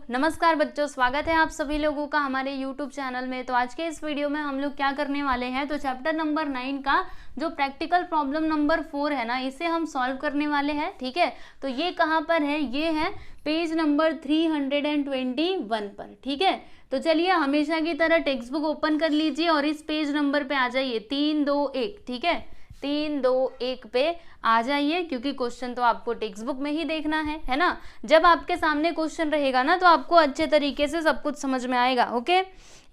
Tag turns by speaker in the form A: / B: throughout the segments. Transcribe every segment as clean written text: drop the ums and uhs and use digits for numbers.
A: नमस्कार बच्चों, स्वागत है आप सभी लोगों का हमारे YouTube चैनल में। तो आज के इस वीडियो में हम लोग क्या करने वाले हैं, तो चैप्टर नंबर 9 का जो प्रैक्टिकल प्रॉब्लम नंबर 4 है ना, इसे हम सॉल्व करने वाले हैं। ठीक है, तो ये कहाँ पर है, ये है पेज नंबर 321 पर। ठीक है, तो चलिए हमेशा की तरह टेक्स्ट बुक ओपन कर लीजिए और इस पेज नंबर पे आ जाइए 321। ठीक है, 321 पे आ जाइए, क्योंकि क्वेश्चन तो आपको टेक्स्ट बुक में ही देखना है ना। जब आपके सामने क्वेश्चन रहेगा ना, तो आपको अच्छे तरीके से सब कुछ समझ में आएगा। Okay,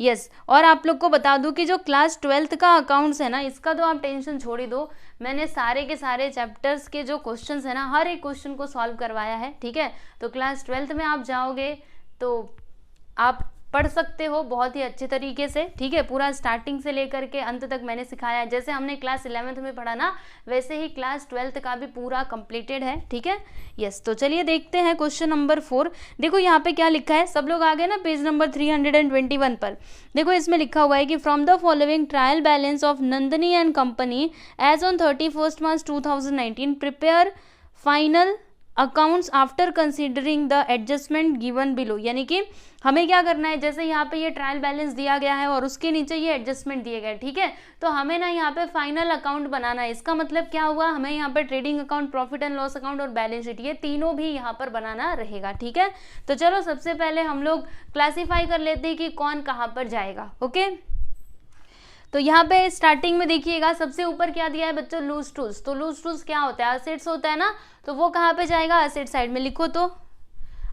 A: yes. और आप लोग को बता दूं कि जो क्लास 12th का अकाउंट्स है ना, इसका तो आप टेंशन छोड़ ही दो। मैंने सारे के सारे चैप्टर्स के जो क्वेश्चंस है ना, हर एक क्वेश्चन को सॉल्व करवाया है। ठीक है, तो क्लास 12th में आप जाओगे तो आप पढ़ सकते हो बहुत ही अच्छे तरीके से। ठीक है, पूरा स्टार्टिंग से लेकर के अंत तक मैंने सिखाया है। जैसे हमने क्लास 11th में पढ़ा ना, वैसे ही क्लास 12th का भी पूरा कंप्लीटेड है। ठीक है, यस। तो चलिए देखते हैं क्वेश्चन नंबर 4। देखो यहाँ पे क्या लिखा है, सब लोग आ गए ना पेज नंबर 321 पर। देखो इसमें लिखा हुआ है कि from the following trial balance of Nandini and company as on 31 March 2019 prepare final accounts after considering the adjustment given below. यानी कि हमें क्या करना है, जैसे यहाँ पे ये ट्रायल बैलेंस दिया गया है और उसके नीचे ये एडजस्टमेंट दिए गए। ठीक है, तो हमें ना यहाँ पे फाइनल अकाउंट बनाना है। इसका मतलब क्या हुआ, हमें यहाँ पे trading account, profit and loss account और बैलेंस शीट, ये तीनों भी यहाँ पर बनाना रहेगा। ठीक है, तो चलो सबसे पहले हम लोग क्लासीफाई कर लेते हैं कि कौन कहाँ पर जाएगा। ओके, तो यहाँ पे स्टार्टिंग में देखिएगा सबसे ऊपर क्या दिया है बच्चों, लूज टूल्स। तो लूज टूल्स क्या होता है, असेट्स होता है ना, तो वो कहाँ पे जाएगा, असेट साइड में। लिखो तो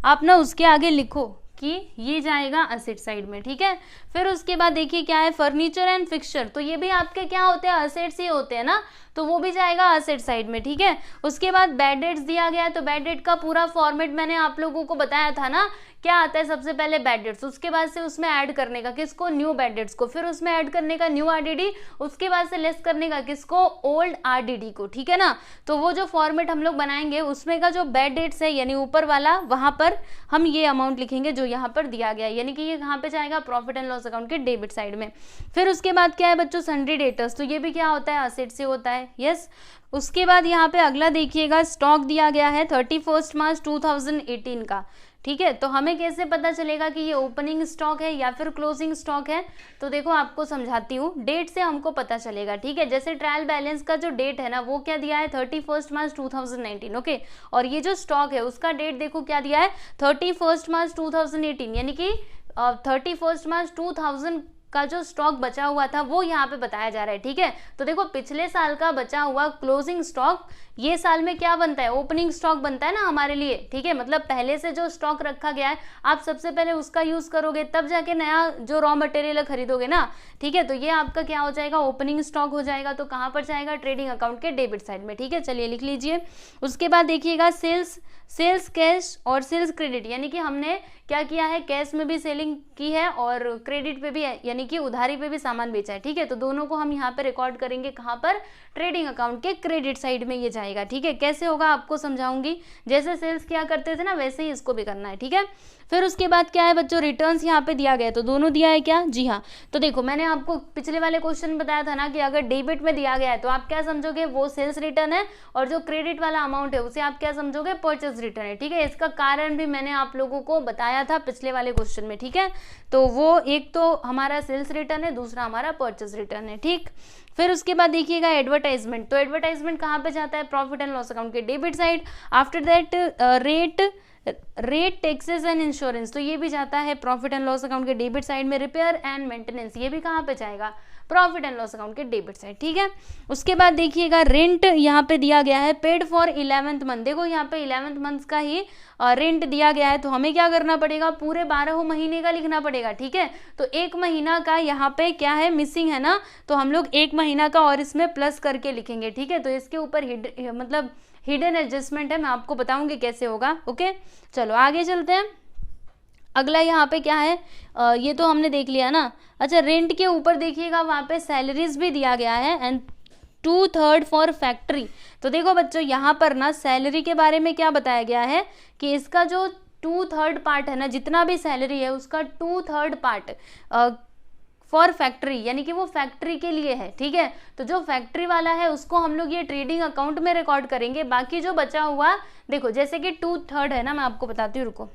A: आप ना उसके आगे लिखो कि ये जाएगा असेट साइड में। ठीक है, फिर उसके बाद देखिए क्या है, फर्नीचर एंड फिक्सचर। तो ये भी आपके क्या होते हैं, असेट्स ही होते हैं ना, तो वो भी जाएगा असेट साइड में। ठीक है, उसके बाद बैड डेट्स दिया गया है, तो बैड डेट का पूरा फॉर्मेट मैंने आप लोगों को बताया था ना, क्या आता है, सबसे पहले बैड डेट्स, उसके बाद से उसमें ऐड करने का किसको, न्यू बैड डेट्स को, फिर उसमें ऐड करने का न्यू आरडीडी, उसके बाद से लेस करने का किसको, ओल्ड आरडीडी को। ठीक है ना, तो वो जो फॉर्मेट हम लोग बनाएंगे उसमें का जो बैड डेट्स है यानी ऊपर वाला, वहां पर हम ये अमाउंट लिखेंगे जो यहाँ पर दिया गया है, यानी कि ये कहाँ पे जाएगा, प्रॉफिट एंड लॉस अकाउंट के डेबिट साइड में। फिर उसके बाद क्या है बच्चों, सन्ड्री डेटर्स। तो ये भी क्या होता है, असेट से होता है। यस, उसके बाद यहाँ पे अगला देखिएगा, स्टॉक दिया गया है 31 मार्च 2018 का। ठीक है, तो हमें कैसे पता चलेगा कि ये ओपनिंग स्टॉक है या फिर क्लोजिंग स्टॉक है, तो देखो आपको समझाती हूँ, डेट से हमको पता चलेगा। ठीक है, जैसे ट्रायल बैलेंस का जो डेट है ना, वो क्या दिया है, 31 मार्च 2019। ओके, और ये जो स्टॉक है उसका डेट देखो क्या दिया है, 31 मार्च 2018, यानी कि 31 मार्च 2000 का जो स्टॉक बचा हुआ था वो यहाँ पे बताया जा रहा है। ठीक है, तो देखो पिछले साल का बचा हुआ क्लोजिंग स्टॉक ये साल में क्या बनता है, ओपनिंग स्टॉक बनता है ना हमारे लिए। ठीक है, मतलब पहले से जो स्टॉक रखा गया है आप सबसे पहले उसका यूज करोगे, तब जाके नया जो रॉ मटेरियल खरीदोगे ना। ठीक है, तो ये आपका क्या हो जाएगा, ओपनिंग स्टॉक हो जाएगा। तो कहाँ पर जाएगा, ट्रेडिंग अकाउंट के डेबिट साइड में। ठीक है, चलिए लिख लीजिए। उसके बाद देखिएगा सेल्स कैश और सेल्स क्रेडिट, यानी कि हमने क्या किया है, कैश में भी सेलिंग की है और क्रेडिट पे भी, यानी कि उधारी पे भी सामान बेचा है। ठीक है, तो दोनों को हम यहाँ पे रिकॉर्ड करेंगे, कहाँ पर, ट्रेडिंग अकाउंट के क्रेडिट साइड में ये जाएगा। ठीक है, कैसे होगा आपको समझाऊंगी, जैसे सेल्स किया करते थे ना वैसे ही इसको भी करना है। ठीक है, फिर उसके बाद क्या है बच्चों, रिटर्न्स यहाँ पे दिया गया है, तो दोनों दिया है क्या, जी हाँ। तो देखो मैंने आपको पिछले वाले क्वेश्चन में बताया था ना कि अगर डेबिट में दिया गया है तो आप क्या समझोगे, वो सेल्स रिटर्न है, और जो क्रेडिट वाला अमाउंट है उसे आप क्या समझोगे, परचेज रिटर्न है। ठीक है, इसका कारण भी मैंने आप लोगों को बताया था पिछले वाले क्वेश्चन में। ठीक है, तो वो एक तो हमारा सेल्स रिटर्न है, दूसरा हमारा परचेज रिटर्न है। ठीक, फिर उसके बाद देखिएगा एडवर्टाइजमेंट। तो एडवर्टाइजमेंट कहाँ पे जाता है, प्रॉफिट एंड लॉस अकाउंट के debit side. After that rate, taxes and insurance, तो ये भी जाता है प्रॉफिट एंड लॉस अकाउंट के डेबिट साइड में। रिपेयर एंड मेंटेनेंस, ये भी कहाँ पे जाएगा, प्रॉफिट एंड लॉस अकाउंट के डेबिट साइड। ठीक है, उसके बाद देखिएगा रेंट यहाँ पे दिया गया है, पेड फॉर 11th मंथ। देखो यहाँ पे 11th मंथ का ही रेंट दिया गया है, तो हमें क्या करना पड़ेगा, पूरे 12 महीने का लिखना पड़ेगा। ठीक है, तो एक महीना का यहाँ पे क्या है, मिसिंग है ना, तो हम लोग एक महीना का और इसमें प्लस करके लिखेंगे। ठीक है, तो इसके ऊपर मतलब हिडन एडजस्टमेंट है, मैं आपको बताऊंगी कैसे होगा। ओके, चलो आगे चलते हैं। अगला यहाँ पे क्या है, ये तो हमने देख लिया ना। अच्छा, रेंट के ऊपर देखिएगा वहाँ पे सैलरीज भी दिया गया है एंड 2/3 फॉर फैक्ट्री। तो देखो बच्चों यहाँ पर ना सैलरी के बारे में क्या बताया गया है कि इसका जो 2/3 पार्ट है ना, जितना भी सैलरी है उसका 2/3 पार्ट फॉर फैक्ट्री, यानी कि वो फैक्ट्री के लिए है। ठीक है, तो जो फैक्ट्री वाला है उसको हम लोग ये ट्रेडिंग अकाउंट में रिकॉर्ड करेंगे। बाकी जो बचा हुआ देखो, जैसे कि 2/3 है ना, मैं आपको बताती हूँ, रुको,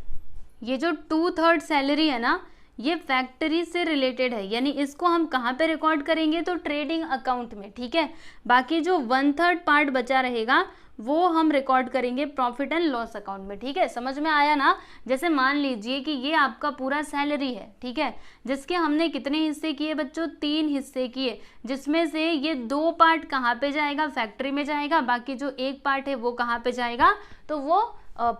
A: ये जो 2/3 सैलरी है ना, ये फैक्ट्री से रिलेटेड है, यानी इसको हम कहाँ पे रिकॉर्ड करेंगे, तो ट्रेडिंग अकाउंट में, ठीक है। बाकी जो 1/3 पार्ट बचा रहेगा वो हम रिकॉर्ड करेंगे प्रॉफिट एंड लॉस अकाउंट में, ठीक है। समझ में आया ना। जैसे मान लीजिए कि ये आपका पूरा सैलरी है, ठीक है, जिसके हमने कितने हिस्से किए बच्चों, 3 हिस्से किए, जिसमें से ये 2 पार्ट कहाँ पे जाएगा, फैक्ट्री में जाएगा, बाकी जो 1 पार्ट है वो कहाँ पे जाएगा, तो वो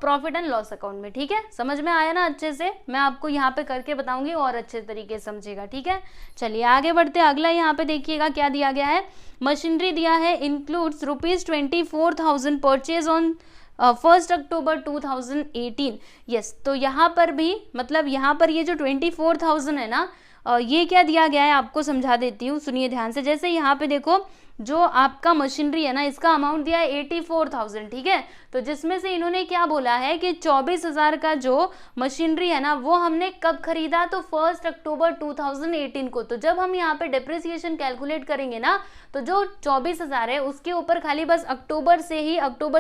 A: प्रॉफिट एंड लॉस अकाउंट में, ठीक है। समझ में आया ना अच्छे से। मैं आपको यहाँ पे करके बताऊंगी और अच्छे तरीके से समझेगा, ठीक है। चलिए आगे बढ़ते हैं। अगला यहाँ पे देखिएगा क्या दिया गया है, मशीनरी दिया है, includes ₹24,000 purchase on 1 October 2018। Yes, तो यहाँ पर भी मतलब यहाँ पर ये जो 24,000 है ना, ये क्या दिया गया है आपको समझा देती हूँ, सुनिए ध्यान से। जैसे यहाँ पे देखो जो आपका मशीनरी है ना, इसका अमाउंट दिया है 84,000, ठीक है। तो जिसमें से इन्होंने क्या बोला है कि 24,000 का जो मशीनरी है ना, वो हमने कब खरीदा, तो 1 अक्टूबर 2018 को। तो जब हम यहाँ पे डिप्रिसिएशन कैलकुलेट करेंगे ना, तो जो 24,000 है उसके ऊपर खाली बस अक्टूबर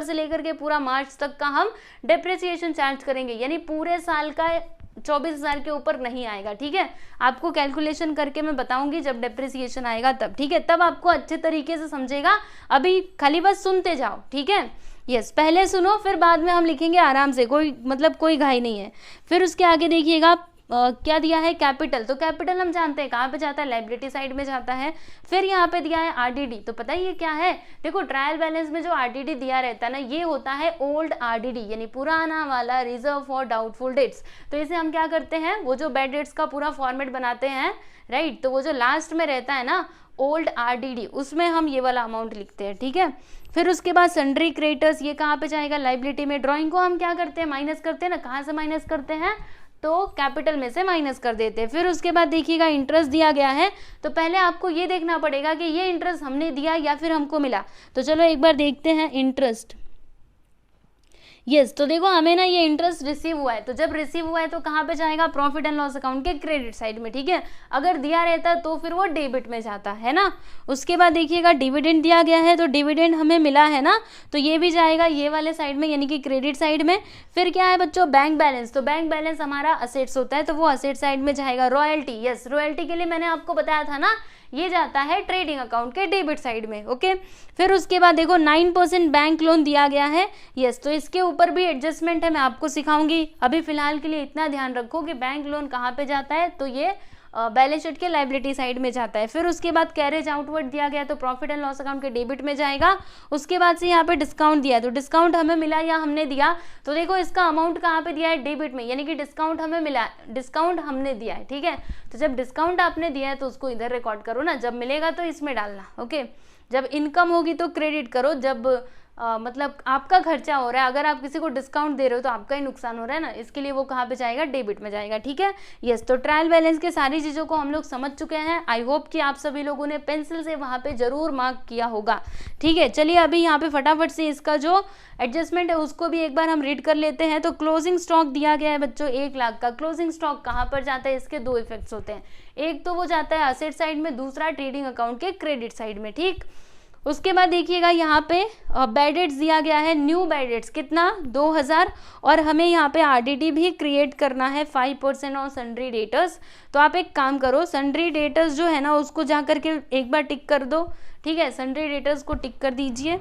A: से लेकर के पूरा मार्च तक का हम डिप्रिसिएशन चार्ज करेंगे, यानी पूरे साल का 24,000 के ऊपर नहीं आएगा, ठीक है। आपको कैलकुलेशन करके मैं बताऊंगी जब डेप्रिसिएशन आएगा तब, ठीक है, तब आपको अच्छे तरीके से समझेगा। अभी खाली बस सुनते जाओ, ठीक है। यस, पहले सुनो फिर बाद में हम लिखेंगे आराम से, कोई घाई नहीं है। फिर उसके आगे देखिएगा क्या दिया है, कैपिटल। तो कैपिटल हम जानते हैं कहाँ पे जाता है, लायबिलिटी साइड में जाता है। फिर यहाँ पे दिया है आरडीडी। तो पता ही ये क्या है, देखो ट्रायल बैलेंस में जो आरडीडी दिया रहता है ना, ये होता है ओल्ड आरडीडी, यानी पुराना वाला, रिजर्व फॉर डाउटफुल डेट्स। तो इसे हम क्या करते हैं, वो जो बैड डेट्स का पूरा फॉर्मेट बनाते हैं, राइट, तो वो जो लास्ट में रहता है ना ओल्ड आरडीडी, उसमें हम ये वाला अमाउंट लिखते हैं, ठीक है। फिर उसके बाद सन्ड्री क्रेडिटर्स, ये कहाँ पे जाएगा, लायबिलिटी में। ड्राइंग को हम क्या करते हैं, माइनस करते हैं ना, कहाँ से माइनस करते हैं, तो कैपिटल में से माइनस कर देते हैं। फिर उसके बाद देखिएगा इंटरेस्ट दिया गया है। तो पहले आपको ये देखना पड़ेगा कि ये इंटरेस्ट हमने दिया या फिर हमको मिला। तो चलो एक बार देखते हैं इंटरेस्ट। यस, तो देखो हमें ना ये इंटरेस्ट रिसीव हुआ है, तो जब रिसीव हुआ है तो कहाँ पे जाएगा, प्रॉफिट एंड लॉस अकाउंट के क्रेडिट साइड में, ठीक है। अगर दिया रहता तो फिर वो डेबिट में जाता है ना। उसके बाद देखिएगा डिविडेंड दिया गया है, तो डिविडेंड हमें मिला है ना, तो ये भी जाएगा ये वाले साइड में, यानी कि क्रेडिट साइड में। फिर क्या है बच्चों, बैंक बैलेंस। तो बैंक बैलेंस हमारा असेट्स होता है, तो वो असेट साइड में जाएगा। रॉयल्टी, यस, रॉयल्टी के लिए मैंने आपको बताया था ना, ये जाता है ट्रेडिंग अकाउंट के डेबिट साइड में, ओके। फिर उसके बाद देखो 9% बैंक लोन दिया गया है, यस, तो इसके ऊपर भी एडजस्टमेंट है, मैं आपको सिखाऊंगी। अभी फिलहाल के लिए इतना ध्यान रखो कि बैंक लोन कहाँ पे जाता है, तो ये बैलेंस शीट के लायबिलिटी साइड में जाता है। फिर उसके बाद कैरेज आउटवर्ड दिया गया, तो प्रॉफिट एंड लॉस अकाउंट के डेबिट में जाएगा। उसके बाद से यहाँ पे डिस्काउंट दिया, तो डिस्काउंट हमें मिला या हमने दिया, तो देखो इसका अमाउंट कहाँ पे दिया है, डेबिट में, यानी कि डिस्काउंट हमें मिला, डिस्काउंट हमने दिया है, ठीक है। तो जब डिस्काउंट आपने दिया है तो उसको इधर रिकॉर्ड करो ना, जब मिलेगा तो इसमें डालना, ओके। जब इनकम होगी तो क्रेडिट करो, जब मतलब आपका खर्चा हो रहा है, अगर आप किसी को डिस्काउंट दे रहे हो तो आपका ही नुकसान हो रहा है ना, इसके लिए वो कहाँ पे जाएगा, डेबिट में जाएगा, ठीक है। यस, तो ट्रायल बैलेंस के सारी चीज़ों को हम लोग समझ चुके हैं। आई होप कि आप सभी लोगों ने पेंसिल से वहाँ पे जरूर मार्क किया होगा, ठीक है। चलिए अभी यहाँ पे फटाफट से इसका जो एडजस्टमेंट है उसको भी एक बार हम रीड कर लेते हैं। तो क्लोजिंग स्टॉक दिया गया है बच्चों 1 लाख का। क्लोजिंग स्टॉक कहाँ पर जाता है, इसके 2 इफेक्ट्स होते हैं, एक तो वो जाता है असेट साइड में, दूसरा ट्रेडिंग अकाउंट के क्रेडिट साइड में, ठीक। उसके बाद देखिएगा यहाँ पे बैड डेट्स दिया गया है, न्यू बैड डेट्स कितना, 2000, और हमें यहाँ पे आरडीडी भी क्रिएट करना है 5% ऑन सन्ड्री डेटर्स। तो आप एक काम करो, सन्ड्री डेटर्स जो है ना उसको जा करके एक बार टिक कर दो, ठीक है। सन्ड्री डेटर्स को टिक कर दीजिए,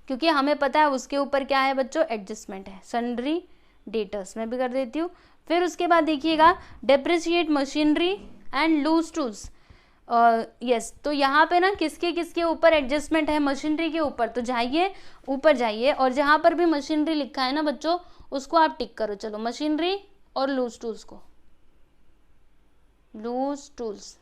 A: क्योंकि हमें पता है उसके ऊपर क्या है बच्चों, एडजस्टमेंट है। सन्ड्री डेटर्स मैं भी कर देती हूँ। फिर उसके बाद देखिएगा depreciate machinery and loose tools, yes, तो यहाँ पे ना किसके किसके ऊपर एडजस्टमेंट है, मशीनरी के ऊपर। तो जाइए ऊपर जाइए और जहाँ पर भी मशीनरी लिखा है ना बच्चों उसको आप टिक करो। चलो मशीनरी और लूज टूल्स को, लूज टूल्स,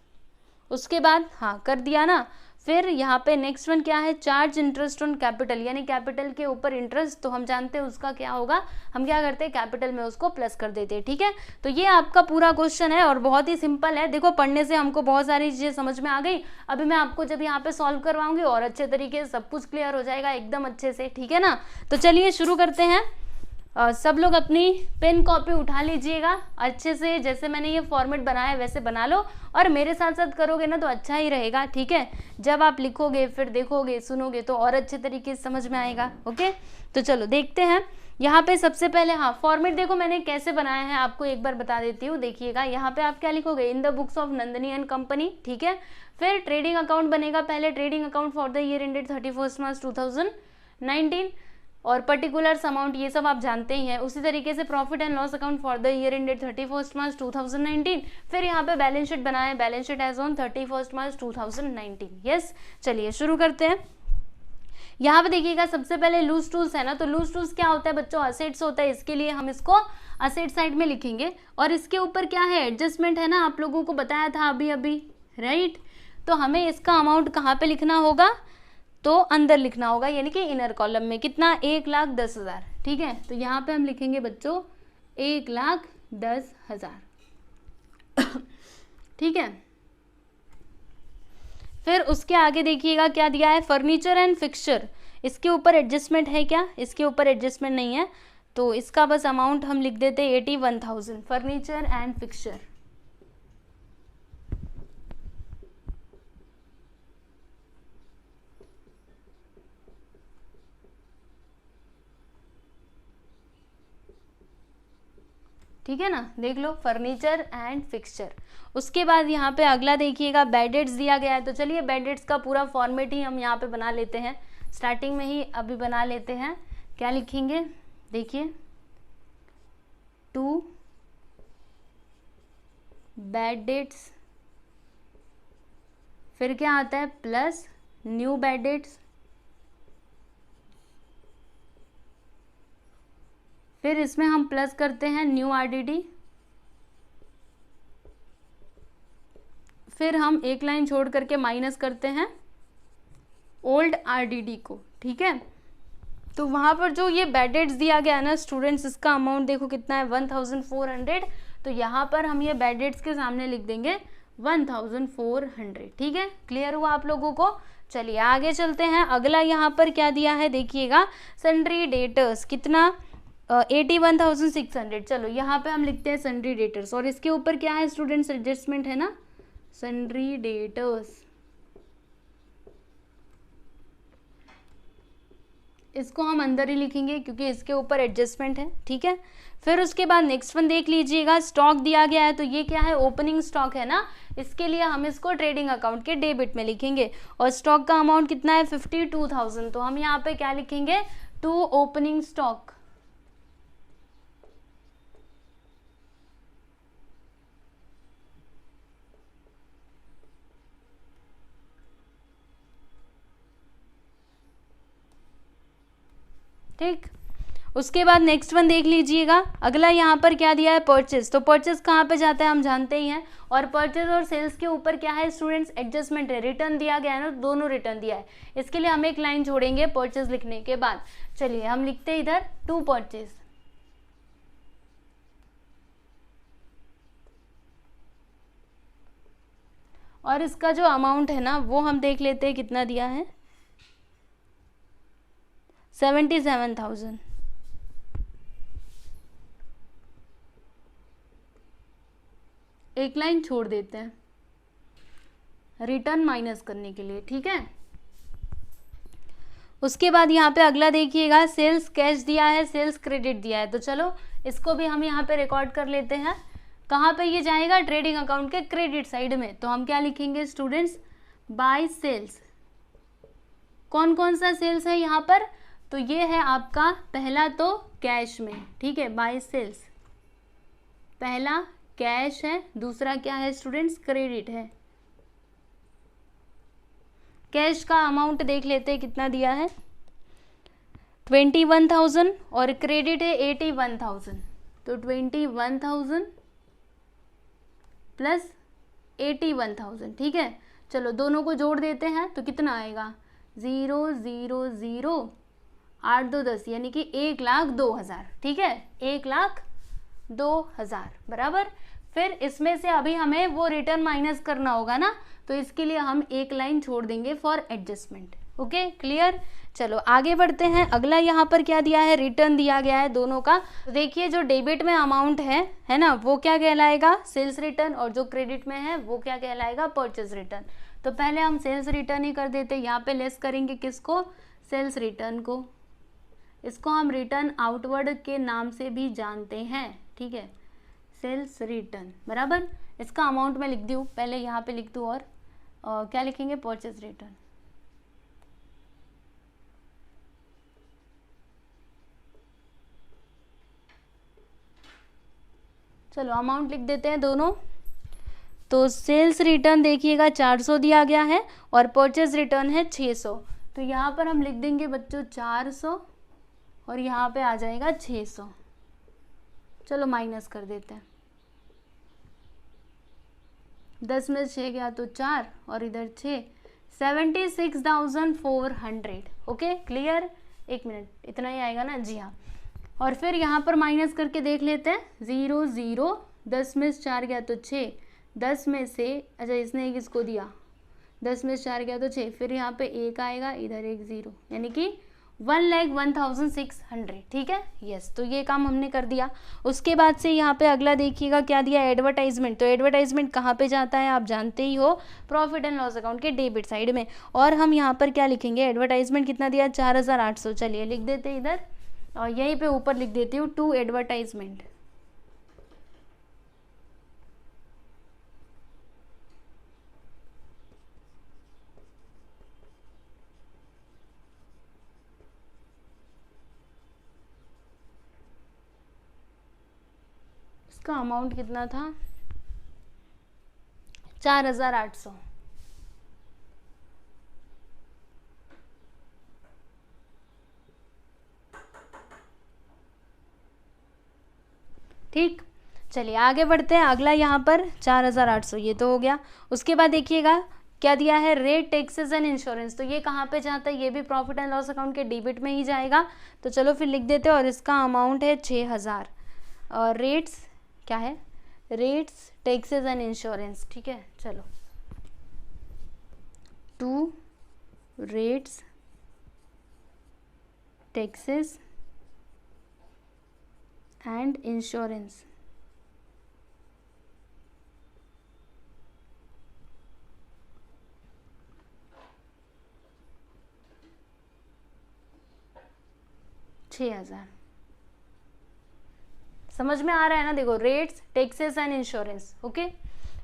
A: उसके बाद हाँ कर दिया ना। फिर यहाँ पे नेक्स्ट वन क्या है, चार्ज इंटरेस्ट ऑन कैपिटल, यानी कैपिटल के ऊपर इंटरेस्ट, तो हम जानते हैं उसका क्या होगा, हम क्या करते हैं कैपिटल में उसको प्लस कर देते हैं, ठीक है। तो ये आपका पूरा क्वेश्चन है और बहुत ही सिंपल है। देखो पढ़ने से हमको बहुत सारी चीजें समझ में आ गई। अभी मैं आपको जब यहाँ पे सॉल्व करवाऊंगी और अच्छे तरीके से सब कुछ क्लियर हो जाएगा एकदम अच्छे से, ठीक है ना। तो चलिए शुरू करते हैं। सब लोग अपनी पेन कॉपी उठा लीजिएगा, अच्छे से जैसे मैंने ये फॉर्मेट बनाया है वैसे बना लो, और मेरे साथ साथ करोगे ना तो अच्छा ही रहेगा, ठीक है। जब आप लिखोगे फिर देखोगे सुनोगे तो और अच्छे तरीके से समझ में आएगा, ओके। तो चलो देखते हैं। यहाँ पे सबसे पहले हाँ फॉर्मेट देखो मैंने कैसे बनाया है आपको एक बार बता देती हूँ। देखिएगा यहाँ पे आप क्या लिखोगे, in the books of Nandini and company, ठीक है। फिर ट्रेडिंग अकाउंट बनेगा, पहले trading account for the year ended 31 March 2019 और पर्टिकुलर्स अमाउंट ये सब आप जानते ही हैं। उसी तरीके से profit and loss account for the year ended 31 March 2019। फिर यहाँ पे बैलेंस शीट बनाए, balance sheet as on 31 March 2019। Yes, चलिए शुरू करते हैं। यहाँ पे देखिएगा सबसे पहले लूज टूल्स है ना, तो लूज टूल्स क्या होता है बच्चों, असेट्स होता है, इसके लिए हम इसको असेट साइड में लिखेंगे। और इसके ऊपर क्या है, एडजस्टमेंट है ना, आप लोगों को बताया था अभी अभी, राइट। तो हमें इसका अमाउंट कहाँ पे लिखना होगा, तो अंदर लिखना होगा, यानी कि इनर कॉलम में। कितना, 1,10,000, ठीक है। तो यहाँ पे हम लिखेंगे बच्चों 1,10,000 ठीक है। फिर उसके आगे देखिएगा क्या दिया है, फर्नीचर एंड फिक्सचर। इसके ऊपर एडजस्टमेंट है क्या, इसके ऊपर एडजस्टमेंट नहीं है, तो इसका बस अमाउंट हम लिख देते 81,000, फर्नीचर एंड फिक्सचर। ठीक है ना, देख लो फर्नीचर एंड फिक्सचर। उसके बाद यहाँ पे अगला देखिएगा बैडेट्स दिया गया है, तो चलिए बैडेट्स का पूरा फॉर्मेट ही हम यहाँ पे बना लेते हैं, स्टार्टिंग में ही अभी बना लेते हैं। क्या लिखेंगे, देखिए 2 बैडेट्स, फिर क्या आता है प्लस न्यू बैडेट्स, फिर इसमें हम प्लस करते हैं न्यू आरडीडी, फिर हम एक लाइन छोड़ करके माइनस करते हैं ओल्ड आरडीडी को, ठीक है। तो वहां पर जो ये बैडेट्स दिया गया है ना स्टूडेंट्स, इसका अमाउंट देखो कितना है 1,400, तो यहाँ पर हम ये बैडेट्स के सामने लिख देंगे 1,400, ठीक है। क्लियर हुआ आप लोगों को। चलिए आगे चलते हैं। अगला यहाँ पर क्या दिया है देखिएगा, सन्ड्री डेटर्स, कितना 81,600। चलो यहाँ पे हम लिखते हैं सन्ड्री डेटर्स, और इसके ऊपर क्या है स्टूडेंट्स, एडजस्टमेंट है ना, सन्ड्री डेटर्स, इसको हम अंदर ही लिखेंगे क्योंकि इसके ऊपर एडजस्टमेंट है, ठीक है। फिर उसके बाद नेक्स्ट वन देख लीजिएगा, स्टॉक दिया गया है, तो ये क्या है, ओपनिंग स्टॉक है ना, इसके लिए हम इसको ट्रेडिंग अकाउंट के डेबिट में लिखेंगे। और स्टॉक का अमाउंट कितना है 52,000, तो हम यहाँ पे क्या लिखेंगे, टू ओपनिंग स्टॉक। ठीक, उसके बाद नेक्स्ट वन देख लीजिएगा। अगला यहाँ पर क्या दिया है, परचेज, तो परचेज कहाँ पे जाता है हम जानते ही हैं। और परचेज और सेल्स के ऊपर क्या है स्टूडेंट्स, एडजस्टमेंट है, रिटर्न दिया गया है ना, दोनों रिटर्न दिया है, इसके लिए हम एक लाइन छोड़ेंगे परचेज लिखने के बाद। चलिए हम लिखते हैं इधर टू परचेज, और इसका जो अमाउंट है ना वो हम देख लेते हैं कितना दिया है, 77,000। एक लाइन छोड़ देते हैं रिटर्न माइनस करने के लिए, ठीक है। उसके बाद यहाँ पे अगला देखिएगा, सेल्स कैश दिया है, सेल्स क्रेडिट दिया है, तो चलो इसको भी हम यहाँ पे रिकॉर्ड कर लेते हैं। कहाँ पे ये जाएगा, ट्रेडिंग अकाउंट के क्रेडिट साइड में, तो हम क्या लिखेंगे स्टूडेंट्स, बाय सेल्स। कौन कौन सा सेल्स है यहाँ पर, तो ये है आपका पहला तो कैश में, ठीक है, बाय सेल्स, पहला कैश है, दूसरा क्या है स्टूडेंट्स, क्रेडिट है। कैश का अमाउंट देख लेते हैं कितना दिया है, 21,000, और क्रेडिट है 81,000, तो 21,000 प्लस 81,000, ठीक है। चलो दोनों को जोड़ देते हैं तो कितना आएगा, 0 0 0 8 2 10, यानी कि 1,02,000, ठीक है, 1,02,000 बराबर। फिर इसमें से अभी हमें वो रिटर्न माइनस करना होगा ना, तो इसके लिए हम एक लाइन छोड़ देंगे फॉर एडजस्टमेंट। Okay, clear. चलो आगे बढ़ते हैं। अगला यहाँ पर क्या दिया है, रिटर्न दिया गया है दोनों का। तो देखिए जो डेबिट में अमाउंट है ना, वो क्या कहलाएगा, सेल्स रिटर्न, और जो क्रेडिट में है वो क्या कहलाएगा, परचेज रिटर्न। तो पहले हम सेल्स रिटर्न ही कर देते, यहाँ पे लेस करेंगे किसको, सेल्स रिटर्न को, इसको हम रिटर्न आउटवर्ड के नाम से भी जानते हैं, ठीक है, सेल्स रिटर्न, बराबर। इसका अमाउंट मैं लिख दूँ, पहले यहाँ पे लिख दूँ, और क्या लिखेंगे, परचेज रिटर्न। चलो अमाउंट लिख देते हैं दोनों। तो सेल्स रिटर्न देखिएगा 400 दिया गया है और परचेज रिटर्न है 600। तो यहाँ पर हम लिख देंगे बच्चों 400 और यहाँ पे आ जाएगा 600। चलो माइनस कर देते हैं, 10 में 6 गया तो 4 और इधर 6, 76,400। ओके क्लियर, एक मिनट, इतना ही आएगा ना, जी हाँ। और फिर यहाँ पर माइनस करके देख लेते हैं, 0 0, 10 में 4 गया तो 6, 10 में से, अच्छा इसने एक इसको दिया, 10 में 4 गया तो 6, फिर यहाँ पे 1 आएगा, इधर एक 0, यानी कि 1,01,600, ठीक है, यस। तो ये काम हमने कर दिया। उसके बाद से यहाँ पे अगला देखिएगा क्या दिया, एडवर्टाइजमेंट। तो एडवर्टाइजमेंट कहाँ पे जाता है, आप जानते ही हो, प्रॉफिट एंड लॉस अकाउंट के डेबिट साइड में। और हम यहाँ पर क्या लिखेंगे, एडवर्टाइजमेंट कितना दिया, 4,800। चलिए लिख देते इधर, और यहीं पे ऊपर लिख देती हूँ टू एडवर्टाइजमेंट। इसका अमाउंट कितना था, 4,800। ठीक, चलिए आगे बढ़ते हैं। अगला यहाँ पर 4,800, ये तो हो गया। उसके बाद देखिएगा क्या दिया है, रेट, टैक्सेस एंड इंश्योरेंस। तो ये कहाँ पे जाता है, ये भी प्रॉफिट एंड लॉस अकाउंट के डेबिट में ही जाएगा। तो चलो फिर लिख देते हैं, और इसका अमाउंट है 6,000। और रेट्स क्या है, रेट्स, टैक्सेस एंड इंश्योरेंस, ठीक है। चलो to rates, taxes and insurance. $6,000 समझ में आ रहा है ना, देखो rates, taxes and insurance, okay.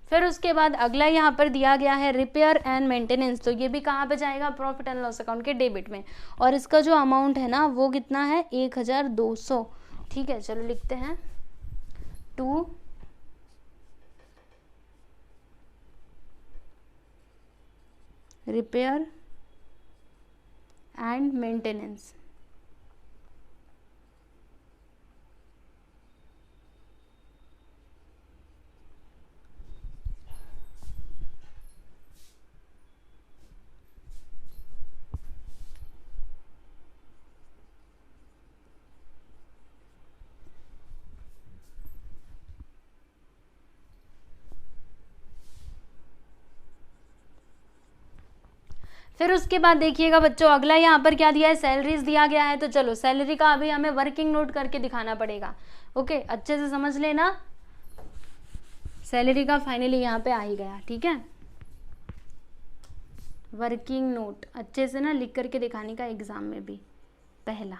A: फिर उसके बाद अगला यहाँ पर दिया गया है रिपेयर एंड मेंटेनेंस। तो ये भी कहाँ पे जाएगा, प्रॉफिट एंड लॉस अकाउंट के डेबिट में। और इसका जो अमाउंट है ना वो कितना है, 1,200, ठीक है। चलो लिखते हैं, टू रिपेयर एंड मेंटेनेंस। फिर उसके बाद देखिएगा बच्चों, अगला यहाँ पर क्या दिया है, सैलरीज दिया गया है। तो चलो सैलरी का अभी हमें वर्किंग नोट करके दिखाना पड़ेगा, ओके, अच्छे से समझ लेना। सैलरी का फाइनली यहाँ पे आ ही गया, ठीक है। वर्किंग नोट अच्छे से ना लिख करके दिखाने का एग्जाम में भी। पहला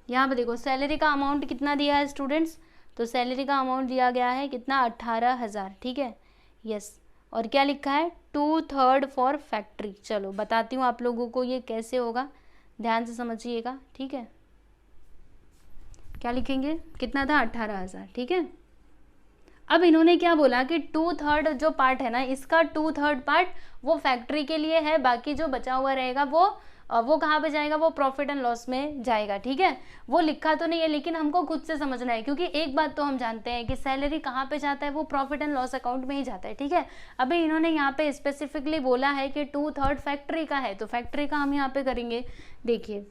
A: यहाँ पे देखो सैलरी का अमाउंट कितना दिया है स्टूडेंट्स, तो सैलरी का अमाउंट दिया गया है कितना, 18,000, ठीक है, यस। और क्या लिखा है, 2/3 फॉर फैक्ट्री। चलो बताती हूँ आप लोगों को ये कैसे होगा, ध्यान से समझिएगा, ठीक है। क्या लिखेंगे, कितना था, 18,000, ठीक है। अब इन्होंने क्या बोला कि 2/3 जो पार्ट है ना, इसका 2/3 पार्ट वो फैक्ट्री के लिए है, बाकी जो बचा हुआ रहेगा वो कहाँ पे जाएगा, वो प्रॉफिट एंड लॉस में जाएगा, ठीक है। वो लिखा तो नहीं है, लेकिन हमको खुद से समझना है, क्योंकि एक बात तो हम जानते हैं कि सैलरी कहाँ पे जाता है, वो प्रॉफिट एंड लॉस अकाउंट में ही जाता है, ठीक है। अभी इन्होंने यहाँ पे स्पेसिफिकली बोला है कि 2/3 फैक्ट्री का है, तो फैक्ट्री का हम यहाँ पे करेंगे, देखिए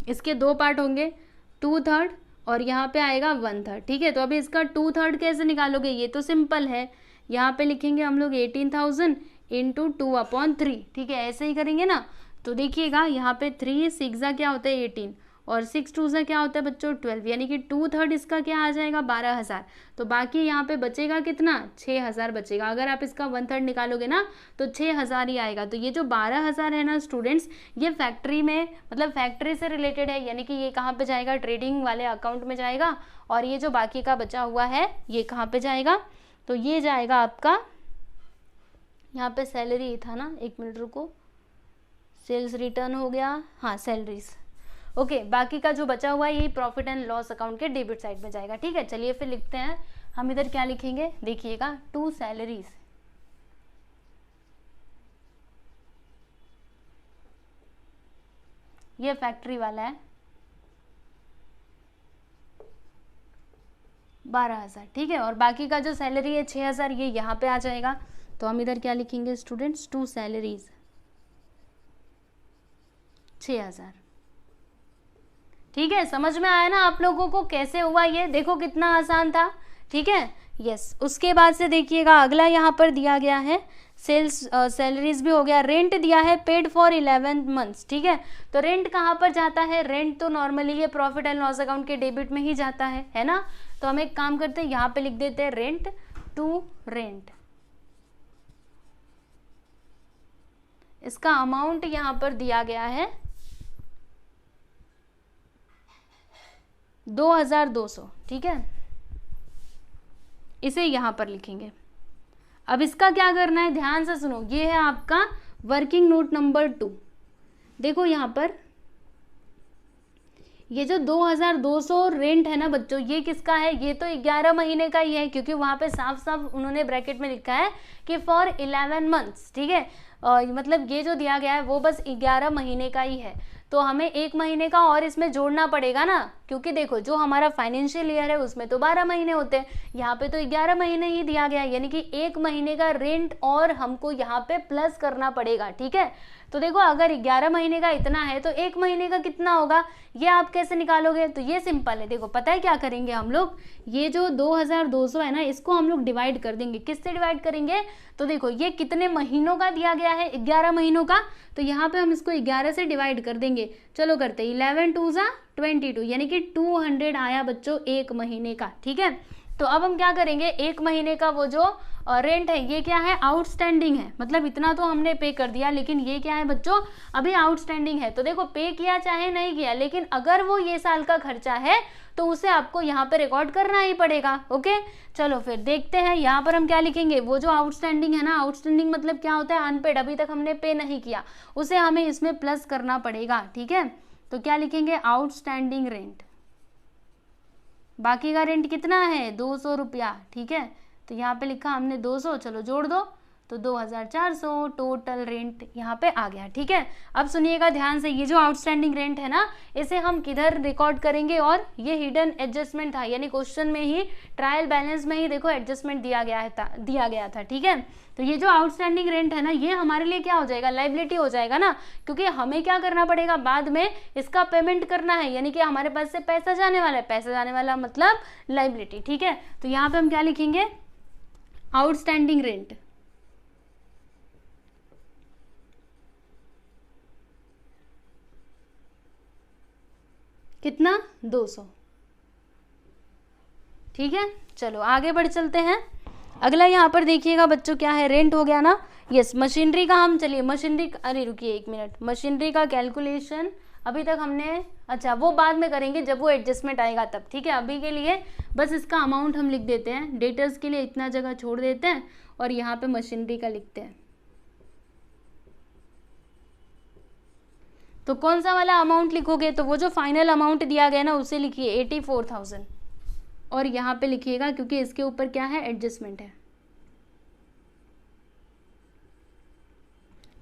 A: इसके दो पार्ट होंगे, 2/3 और यहाँ पे आएगा 1/3, ठीक है। तो अभी इसका 2/3 कैसे निकालोगे, ये तो सिंपल है, यहाँ पे लिखेंगे हम लोग 18,000 इंटू 2/3, ठीक है, ऐसे ही करेंगे ना। तो देखिएगा यहाँ पे 3 6 क्या होता है 18, और 6 टू से क्या होता है बच्चों 12, यानी कि 2/3 इसका क्या आ जाएगा 12,000। तो बाकी यहाँ पे बचेगा कितना 6,000 बचेगा। अगर आप इसका 1/3 निकालोगे ना तो 6,000 ही आएगा। तो ये जो 12,000 है ना स्टूडेंट्स, ये फैक्ट्री में मतलब फैक्ट्री से रिलेटेड है, यानी कि ये कहाँ पे जाएगा ट्रेडिंग वाले अकाउंट में जाएगा। और ये जो बाकी का बचा हुआ है ये कहाँ पे जाएगा, तो ये जाएगा आपका यहाँ पे सैलरी था ना, 1 मिनट रुको, सेल्स रिटर्न हो गया, हाँ सैलरीज। ओके, बाकी का जो बचा हुआ है ये प्रॉफिट एंड लॉस अकाउंट के डेबिट साइड में जाएगा। ठीक है, चलिए फिर लिखते हैं हम इधर क्या लिखेंगे, देखिएगा टू सैलरीज, ये फैक्ट्री वाला है 12,000। ठीक है, और बाकी का जो सैलरी है 6,000 ये यहाँ पे आ जाएगा। तो हम इधर क्या लिखेंगे स्टूडेंट्स, टू सैलरीज 6,000। ठीक है, समझ में आया ना आप लोगों को कैसे हुआ ये, देखो कितना आसान था। ठीक है, यस। उसके बाद से देखिएगा अगला यहाँ पर दिया गया है सेल्स सैलरीज भी हो गया, रेंट दिया है पेड फॉर 11 मंथ्स। ठीक है, तो रेंट कहाँ पर जाता है, रेंट तो नॉर्मली ये प्रॉफिट एंड लॉस अकाउंट के डेबिट में ही जाता है ना। तो हम एक काम करते हैं यहाँ पे लिख देते हैं रेंट टू रेंट, इसका अमाउंट यहाँ पर दिया गया है 2,200। ठीक है, इसे यहाँ पर लिखेंगे। अब इसका क्या करना है, ध्यान से सुनो, ये है आपका वर्किंग नोट नंबर 2। देखो यहाँ पर ये जो 2,200 रेंट है ना बच्चों, ये किसका है, ये तो 11 महीने का ही है, क्योंकि वहां पे साफ साफ उन्होंने ब्रैकेट में लिखा है कि फॉर 11 मंथ्स। ठीक है, मतलब ये जो दिया गया है वो बस 11 महीने का ही है। तो हमें 1 महीने का और इसमें जोड़ना पड़ेगा ना, क्योंकि देखो जो हमारा फाइनेंशियल ईयर है उसमें तो 12 महीने होते हैं, यहाँ पे तो 11 महीने ही दिया गया है, यानी कि 1 महीने का रेंट और हमको यहाँ पे प्लस करना पड़ेगा। ठीक है, तो देखो अगर 11 महीने का इतना है तो 1 महीने का कितना होगा, ये आप कैसे निकालोगे, तो ये सिंपल है। देखो पता है क्या करेंगे हम लोग, ये जो 2,200 है ना इसको हम लोग डिवाइड कर देंगे। किससे डिवाइड करेंगे, तो देखो ये कितने महीनों का दिया गया है, 11 महीनों का, तो यहाँ पे हम इसको 11 से डिवाइड कर देंगे। चलो करते 11 2 जा 22, यानी कि 200 आया बच्चों 1 महीने का। ठीक है, तो अब हम क्या करेंगे, 1 महीने का वो जो रेंट है ये क्या है, आउटस्टैंडिंग है, मतलब इतना तो हमने पे कर दिया, लेकिन ये क्या है बच्चों अभी आउटस्टैंडिंग है। तो देखो पे किया चाहे नहीं किया, लेकिन अगर वो ये साल का खर्चा है तो उसे आपको यहाँ पे रिकॉर्ड करना ही पड़ेगा। ओके, चलो फिर देखते हैं यहाँ पर हम क्या लिखेंगे, वो जो आउटस्टैंडिंग है ना, आउटस्टैंडिंग मतलब क्या होता है, अनपेड, अभी तक हमने पे नहीं किया, उसे हमें इसमें प्लस करना पड़ेगा। ठीक है, तो क्या लिखेंगे, आउटस्टैंडिंग रेंट, बाकी का रेंट कितना है 200 रुपया। ठीक है, तो यहाँ पे लिखा हमने 200, चलो जोड़ दो तो 2,400 टोटल रेंट यहाँ पे आ गया। ठीक है, अब सुनिएगा ध्यान से, ये जो आउटस्टैंडिंग रेंट है ना इसे हम किधर रिकॉर्ड करेंगे, और ये हिडन एडजस्टमेंट था, यानी क्वेश्चन में ही ट्रायल बैलेंस में ही देखो एडजस्टमेंट दिया गया था। ठीक है, तो ये जो आउटस्टैंडिंग रेंट है ना ये हमारे लिए क्या हो जाएगा, लाइबिलिटी हो जाएगा ना, क्योंकि हमें क्या करना पड़ेगा, बाद में इसका पेमेंट करना है, यानी कि हमारे पास से पैसा जाने वाला है, पैसा जाने वाला मतलब लाइबिलिटी। ठीक है, तो यहाँ पे हम क्या लिखेंगे, आउटस्टैंडिंग रेंट, कितना 200। ठीक है, चलो आगे बढ़ चलते हैं। अगला यहाँ पर देखिएगा बच्चों क्या है, रेंट हो गया ना, यस। मशीनरी का हम चलिए मशीनरी, अरे रुकिए 1 मिनट, मशीनरी का कैलकुलेशन अभी तक हमने, अच्छा वो बाद में करेंगे जब वो एडजस्टमेंट आएगा तब। ठीक है, अभी के लिए बस इसका अमाउंट हम लिख देते हैं, डेटर्स के लिए इतना जगह छोड़ देते हैं और यहाँ पे मशीनरी का लिखते हैं। तो कौन सा वाला अमाउंट लिखोगे, तो वो जो फाइनल अमाउंट दिया गया ना उसे लिखिए 84,000, और यहाँ पे लिखिएगा क्योंकि इसके ऊपर क्या है, एडजस्टमेंट है,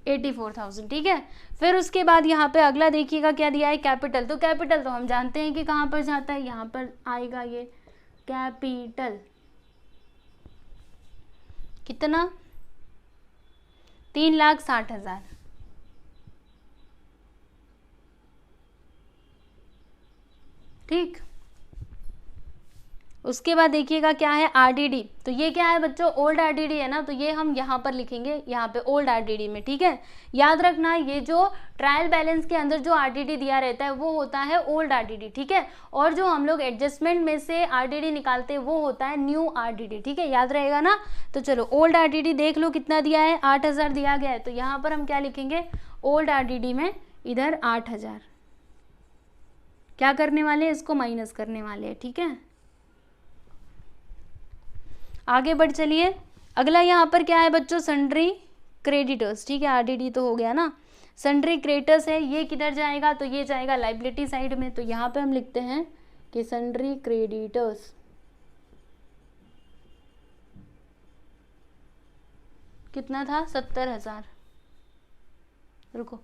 A: 84,000। ठीक है, फिर उसके बाद यहाँ पे अगला देखिएगा क्या दिया है, कैपिटल। तो कैपिटल तो हम जानते हैं कि कहाँ पर जाता है, यहाँ पर आएगा ये कैपिटल, कितना 3,60,000। ठीक, उसके बाद देखिएगा क्या है आरडीडी, तो ये क्या है बच्चों ओल्ड आरडीडी है ना, तो ये हम यहाँ पर लिखेंगे यहाँ पे ओल्ड आरडीडी में, ठीक है। याद रखना ये जो ट्रायल बैलेंस के अंदर जो आरडीडी दिया रहता है वो होता है ओल्ड आरडीडी, ठीक है, और जो हम लोग एडजस्टमेंट में से आरडीडी निकालते हैं वो होता है न्यू आरडीडी, ठीक है, याद रहेगा ना। तो चलो ओल्ड आरडीडी देख लो कितना दिया है, 8000 दिया गया है, तो यहाँ पर हम क्या लिखेंगे ओल्ड आरडीडी में इधर 8000 क्या करने वाले हैं, इसको माइनस करने वाले हैं, ठीक है। आगे बढ़ चलिए, अगला यहाँ पर क्या है बच्चों सन्ड्री क्रेडिटर्स, ठीक है, आरडीडी तो हो गया ना, सन्ड्री क्रेडिटर्स है, ये किधर जाएगा, तो ये जाएगा लाइबिलिटी साइड में, तो यहाँ पे हम लिखते हैं कि सन्ड्री क्रेडिटर्स कितना था 70,000, रुको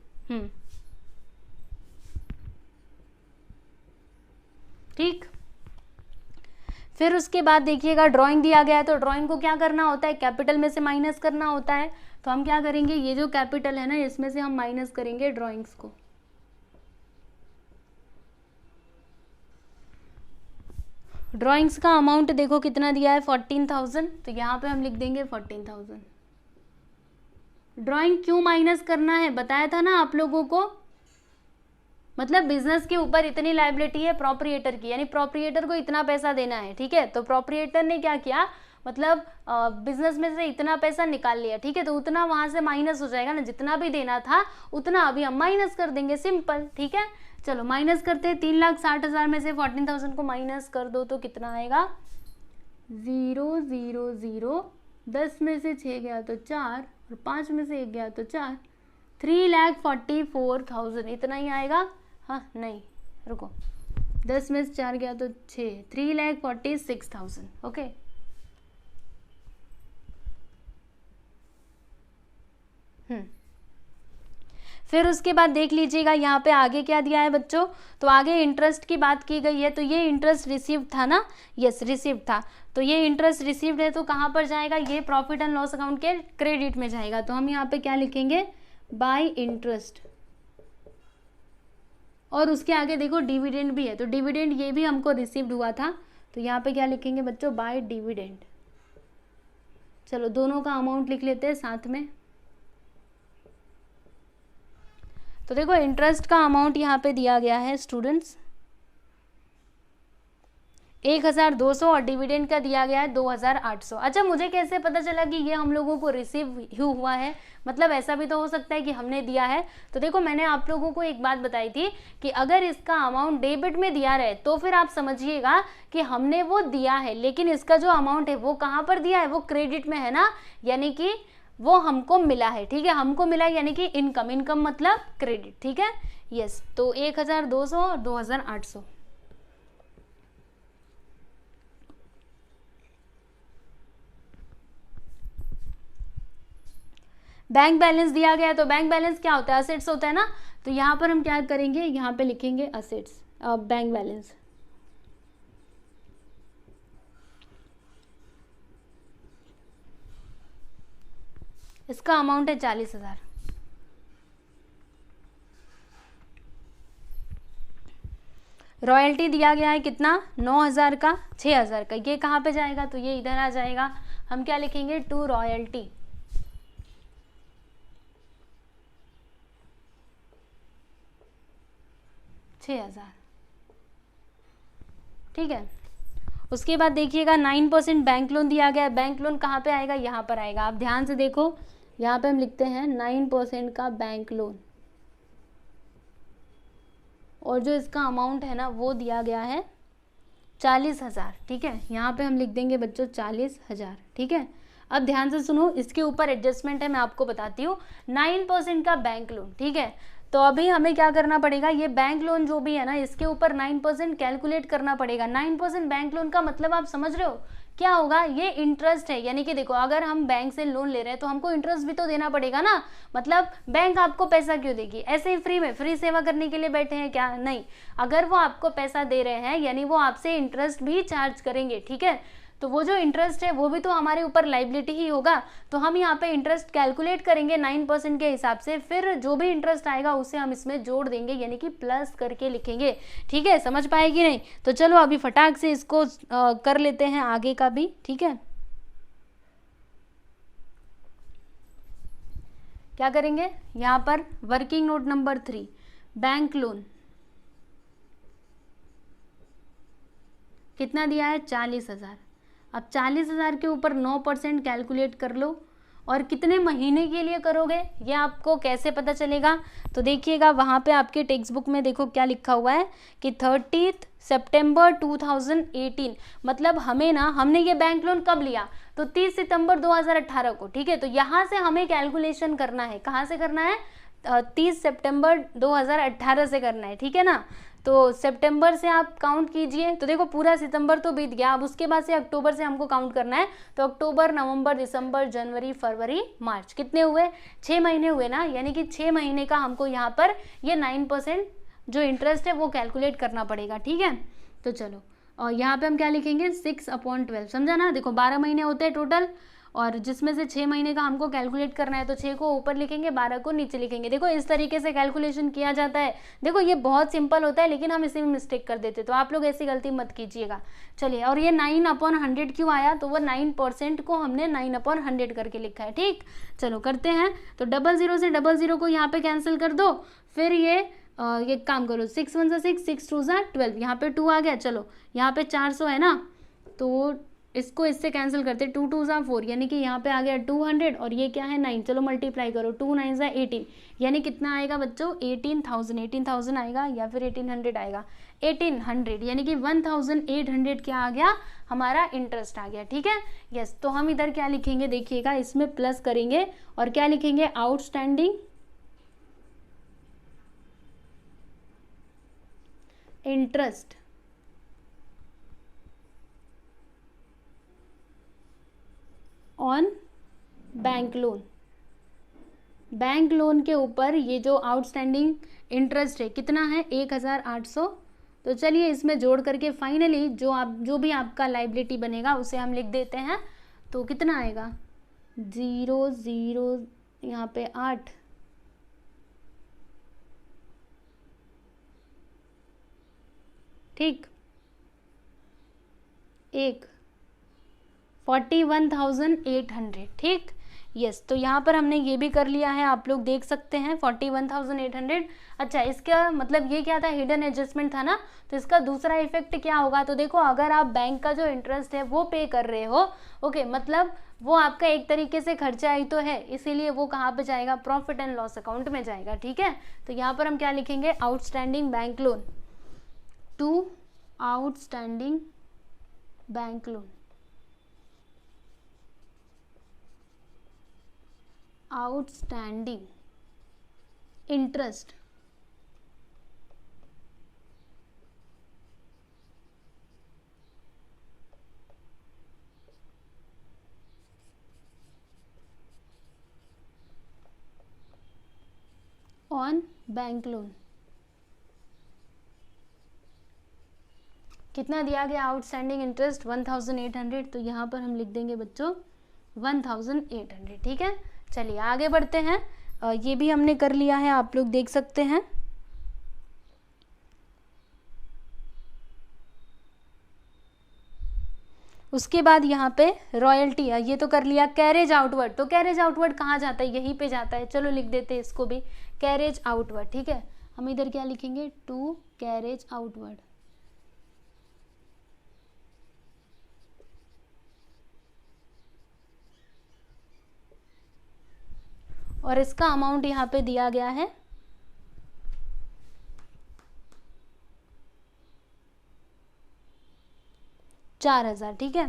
A: ठीक। फिर उसके बाद देखिएगा ड्राइंग दिया गया है, तो ड्राइंग को क्या करना होता है कैपिटल में से माइनस करना होता है, तो हम क्या करेंगे ये जो कैपिटल है ना इसमें से हम माइनस करेंगे ड्राइंग्स को। ड्राइंग्स का अमाउंट देखो कितना दिया है 14,000, तो यहाँ पे हम लिख देंगे 14,000। ड्राइंग क्यों माइनस करना है बताया था ना आप लोगों को, मतलब बिजनेस के ऊपर इतनी लायबिलिटी है प्रोप्रिएटर की, यानी प्रोप्रिएटर को इतना पैसा देना है, ठीक है, तो प्रोप्रिएटर ने क्या किया मतलब बिजनेस में से इतना पैसा निकाल लिया, ठीक है, तो उतना वहां से माइनस हो जाएगा ना, जितना भी देना था उतना अभी हम माइनस कर देंगे, सिंपल, ठीक है। चलो माइनस करते हैं, 3,60,000 में से 14,000 को माइनस कर दो तो कितना आएगा 0 0 0, 10 में से 6 गया तो 4 और 5 में से 1 गया तो 4, 3,44,000 इतना ही आएगा। हाँ नहीं रुको, 10 में से 4 गया तो 6, 3,46,000, ओके। फिर उसके बाद देख लीजिएगा यहाँ पे आगे क्या दिया है बच्चों, तो आगे इंटरेस्ट की बात की गई है, तो ये इंटरेस्ट रिसीव था ना, यस रिसीव था, तो ये इंटरेस्ट रिसीव्ड है तो कहाँ पर जाएगा, ये प्रॉफिट एंड लॉस अकाउंट के क्रेडिट में जाएगा, तो हम यहाँ पे क्या लिखेंगे बाय इंटरेस्ट, और उसके आगे देखो डिविडेंड भी है, तो डिविडेंड ये भी हमको रिसीव्ड हुआ था, तो यहाँ पे क्या लिखेंगे बच्चों बाय डिविडेंड। चलो दोनों का अमाउंट लिख लेते हैं साथ में, तो देखो इंटरेस्ट का अमाउंट यहाँ पे दिया गया है स्टूडेंट्स 1,200 और डिविडेंड का दिया गया है 2,800। अच्छा मुझे कैसे पता चला कि ये हम लोगों को रिसीव हुआ है, मतलब ऐसा भी तो हो सकता है कि हमने दिया है, तो देखो मैंने आप लोगों को एक बात बताई थी कि अगर इसका अमाउंट डेबिट में दिया रहे तो फिर आप समझिएगा कि हमने वो दिया है, लेकिन इसका जो अमाउंट है वो कहाँ पर दिया है, वो क्रेडिट में है ना, यानी कि वो हमको मिला है, ठीक है, हमको मिला यानी कि इनकम, इनकम मतलब क्रेडिट, ठीक है, यस। तो 1,200 और 2,800। बैंक बैलेंस दिया गया है, तो बैंक बैलेंस क्या होता है असेट्स होता है ना, तो यहाँ पर हम क्या करेंगे यहाँ पे लिखेंगे असेट्स बैंक बैलेंस। इसका अमाउंट है 40,000। रॉयल्टी दिया गया है कितना 9,000 का 6,000 का, ये कहाँ पे जाएगा, तो ये इधर आ जाएगा, हम क्या लिखेंगे टू रॉयल्टी, ठीक है। उसके बाद देखिएगा 9% बैंक लोन दिया गया है, बैंक लोन कहाँ पे आएगा यहाँ पर आएगा, आप ध्यान से देखो यहाँ पे हम लिखते हैं 9% का बैंक लोन, और जो इसका अमाउंट है ना वो दिया गया है 40,000, ठीक है, यहाँ पे हम लिख देंगे बच्चों 40,000, ठीक है। अब ध्यान से सुनो, इसके ऊपर एडजस्टमेंट है, मैं आपको बताती हूँ। 9% का बैंक लोन, ठीक है, तो अभी हमें क्या करना पड़ेगा, ये बैंक लोन जो भी है ना इसके ऊपर 9% कैलकुलेट करना पड़ेगा। 9% बैंक लोन का मतलब आप समझ रहे हो क्या होगा, ये इंटरेस्ट है, यानी कि देखो अगर हम बैंक से लोन ले रहे हैं तो हमको इंटरेस्ट भी तो देना पड़ेगा ना, मतलब बैंक आपको पैसा क्यों देगी, ऐसे ही फ्री में, फ्री सेवा करने के लिए बैठे हैं क्या, नहीं, अगर वो आपको पैसा दे रहे हैं यानी वो आपसे इंटरेस्ट भी चार्ज करेंगे, ठीक है। तो वो जो इंटरेस्ट है वो भी तो हमारे ऊपर लाइबिलिटी ही होगा, तो हम यहाँ पे इंटरेस्ट कैलकुलेट करेंगे 9% के हिसाब से, फिर जो भी इंटरेस्ट आएगा उसे हम इसमें जोड़ देंगे, यानी कि प्लस करके लिखेंगे। ठीक है, समझ पाएगी नहीं? तो चलो अभी फटाक से इसको कर लेते हैं आगे का भी। ठीक है, क्या करेंगे यहाँ पर, working note number 3, bank loan कितना दिया है, 40,000। अब 40,000 के ऊपर 9% कैलकुलेट कर लो, और कितने महीने के लिए करोगे ये आपको कैसे पता चलेगा, तो देखिएगा वहाँ पे आपके टेक्स्ट बुक में देखो क्या लिखा हुआ है कि 30 सितंबर 2018, मतलब हमने ये बैंक लोन कब लिया, तो 30 सितंबर 2018 को। ठीक है, तो यहाँ से हमें कैलकुलेशन करना है, कहाँ से करना है, 30 सितंबर 2018 से करना है। ठीक है ना, तो सितंबर से आप काउंट कीजिए, तो देखो पूरा सितंबर तो बीत गया, अब उसके बाद से अक्टूबर से हमको काउंट करना है, तो अक्टूबर, नवंबर, दिसंबर, जनवरी, फरवरी, मार्च, कितने हुए, 6 महीने हुए ना, यानी कि 6 महीने का हमको यहाँ पर ये 9% जो इंटरेस्ट है वो कैलकुलेट करना पड़ेगा। ठीक है, तो चलो, और यहाँ पे हम क्या लिखेंगे, 6/12, समझा ना, देखो 12 महीने होते हैं टोटल, और जिसमें से 6 महीने का हमको कैलकुलेट करना है, तो 6 को ऊपर लिखेंगे, 12 को नीचे लिखेंगे। देखो इस तरीके से कैलकुलेशन किया जाता है। देखो ये बहुत सिंपल होता है, लेकिन हम इसी में मिस्टेक कर देते, तो आप लोग ऐसी गलती मत कीजिएगा। चलिए, और ये 9/100 क्यों आया, तो वो 9% को हमने 9/100 करके लिखा है। ठीक, चलो करते हैं, तो 00 से 00 को यहाँ पे कैंसिल कर दो, फिर ये काम करो, 6 1 सा 6, 6 2 सा 12, यहाँ पे 2 आ गया। चलो यहाँ पे 400 है ना, तो इसको इससे कैंसिल करते, 2 2 सा 4, यानी कि यहाँ पे आ गया 200, और ये क्या है 9, चलो मल्टीप्लाई करो, 2 9 सा 18, यानी कितना आएगा बच्चों, 18,000 आएगा, या फिर 1800 आएगा, 1800, यानी कि 1800 क्या आ गया, हमारा इंटरेस्ट आ गया। ठीक है, यस, तो हम इधर क्या लिखेंगे, देखिएगा इसमें प्लस करेंगे, और क्या लिखेंगे, outstanding interest on bank loan. Bank loan के ऊपर ये जो आउटस्टैंडिंग इंटरेस्ट है कितना है, 1,800। तो चलिए इसमें जोड़ करके फाइनली जो भी आपका लाइबिलिटी बनेगा उसे हम लिख देते हैं, तो कितना आएगा, 0 0 यहाँ पे 8, ठीक, 41,800। ठीक, यस, तो यहाँ पर हमने ये भी कर लिया है, आप लोग देख सकते हैं 41,800। अच्छा, इसका मतलब ये क्या था, हिडन एडजस्टमेंट था ना, तो इसका दूसरा इफेक्ट क्या होगा, तो देखो अगर आप बैंक का जो इंटरेस्ट है वो पे कर रहे हो, ओके, मतलब वो आपका एक तरीके से खर्चा ही तो है, इसीलिए वो कहाँ पे जाएगा, प्रॉफिट एंड लॉस अकाउंट में जाएगा। ठीक है, तो यहाँ पर हम क्या लिखेंगे, outstanding bank loan to outstanding bank loan, outstanding interest on bank loan. कितना दिया गया आउटस्टैंडिंग इंटरेस्ट, 1,800, तो यहाँ पर हम लिख देंगे बच्चों 1,800। ठीक है, चलिए आगे बढ़ते हैं, ये भी हमने कर लिया है, आप लोग देख सकते हैं। उसके बाद यहाँ पे रॉयल्टी, ये तो कर लिया, कैरेज आउटवर्ड, तो कैरेज आउटवर्ड कहाँ जाता है, यहीं पे जाता है, चलो लिख देते हैं इसको भी, कैरेज आउटवर्ड। ठीक है, हम इधर क्या लिखेंगे, टू कैरेज आउटवर्ड, और इसका अमाउंट यहाँ पे दिया गया है 4,000। ठीक है,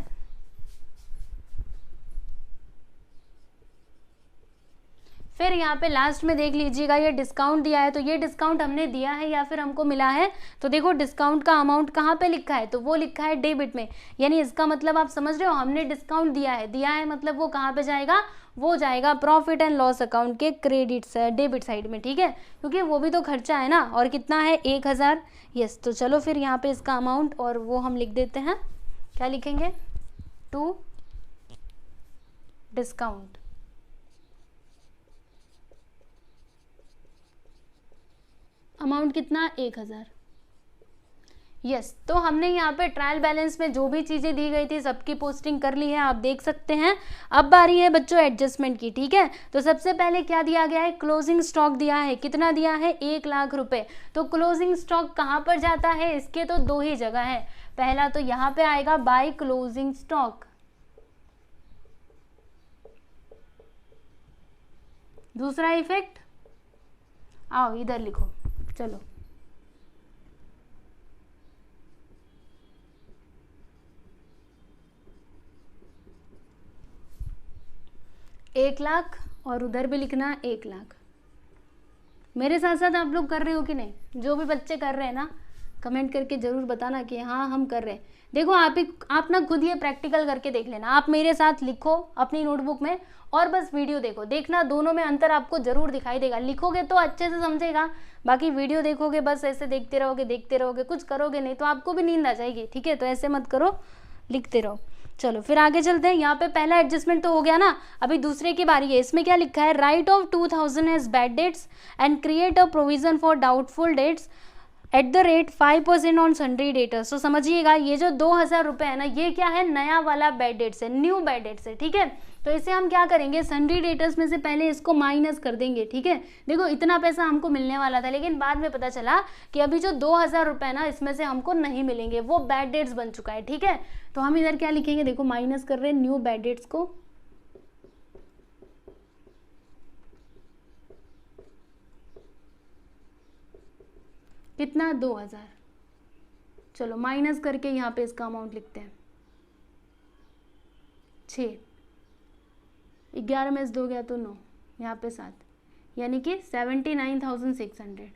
A: फिर यहाँ पे लास्ट में देख लीजिएगा, ये डिस्काउंट दिया है, तो ये डिस्काउंट हमने दिया है या फिर हमको मिला है, तो देखो डिस्काउंट का अमाउंट कहाँ पे लिखा है, तो वो लिखा है डेबिट में, यानी इसका मतलब आप समझ रहे हो, हमने डिस्काउंट दिया है मतलब वो कहाँ पे जाएगा, वो जाएगा प्रॉफिट एंड लॉस अकाउंट के डेबिट साइड में। ठीक है, क्योंकि वो भी तो खर्चा है ना, और कितना है, 1,000। यस, तो चलो फिर यहाँ पे इसका अमाउंट और वो हम लिख देते हैं, क्या लिखेंगे, टू डिस्काउंट। अमाउंट कितना, 1000। यस, तो हमने यहाँ पे ट्रायल बैलेंस में जो भी चीज़ें दी गई थी सबकी पोस्टिंग कर ली है, आप देख सकते हैं। अब बारी है बच्चों एडजस्टमेंट की, ठीक है। तो सबसे पहले क्या दिया गया है, क्लोजिंग स्टॉक दिया है। कितना दिया है, 1,00,000 रुपए। तो क्लोजिंग स्टॉक कहाँ पर जाता है, इसके तो दो ही जगह है। पहला तो यहाँ पे आएगा बाय क्लोजिंग स्टॉक, दूसरा इफेक्ट, आओ इधर लिखो, चलो 1,00,000 और उधर भी लिखना 1,00,000। मेरे साथ साथ आप लोग कर रहे हो कि नहीं, जो भी बच्चे कर रहे हैं ना कमेंट करके जरूर बताना कि हाँ हम कर रहे हैं। देखो आप ना खुद ये प्रैक्टिकल करके देख लेना, आप मेरे साथ लिखो अपनी नोटबुक में और बस वीडियो देखो, देखना दोनों में अंतर आपको जरूर दिखाई देगा। लिखोगे तो अच्छे से समझेगा, बाकी वीडियो देखोगे बस ऐसे देखते रहोगे, कुछ करोगे नहीं तो आपको भी नींद आ जाएगी, ठीक है। तो ऐसे मत करो, लिखते रहो। चलो फिर आगे चलते हैं। यहाँ पे पहला एडजस्टमेंट तो हो गया ना, अभी दूसरे की बारी है। इसमें क्या लिखा है, write off 2000 as bad debts and create a provision for doubtful debts at the rate 5% on sundry debtors. तो समझिएगा ये जो 2,000 रुपये है ना, ये क्या है, नया वाला बैड डेट्स है, न्यू बैड डेट्स है, ठीक है। तो इसे हम क्या करेंगे, सन्ड्री डेटर्स में से पहले इसको माइनस कर देंगे, ठीक है। देखो इतना पैसा हमको मिलने वाला था, लेकिन बाद में पता चला कि अभी जो 2,000 रुपये ना इसमें से हमको नहीं मिलेंगे, वो बैड डेट्स बन चुका है, ठीक है। तो हम इधर क्या लिखेंगे, देखो माइनस कर रहे हैं न्यू बैड डेट्स को, कितना, 2,000। चलो माइनस करके यहाँ पे इसका अमाउंट लिखते हैं 6, 11 में से 2 गया तो 9, यहाँ पे 7, यानी कि 79,600,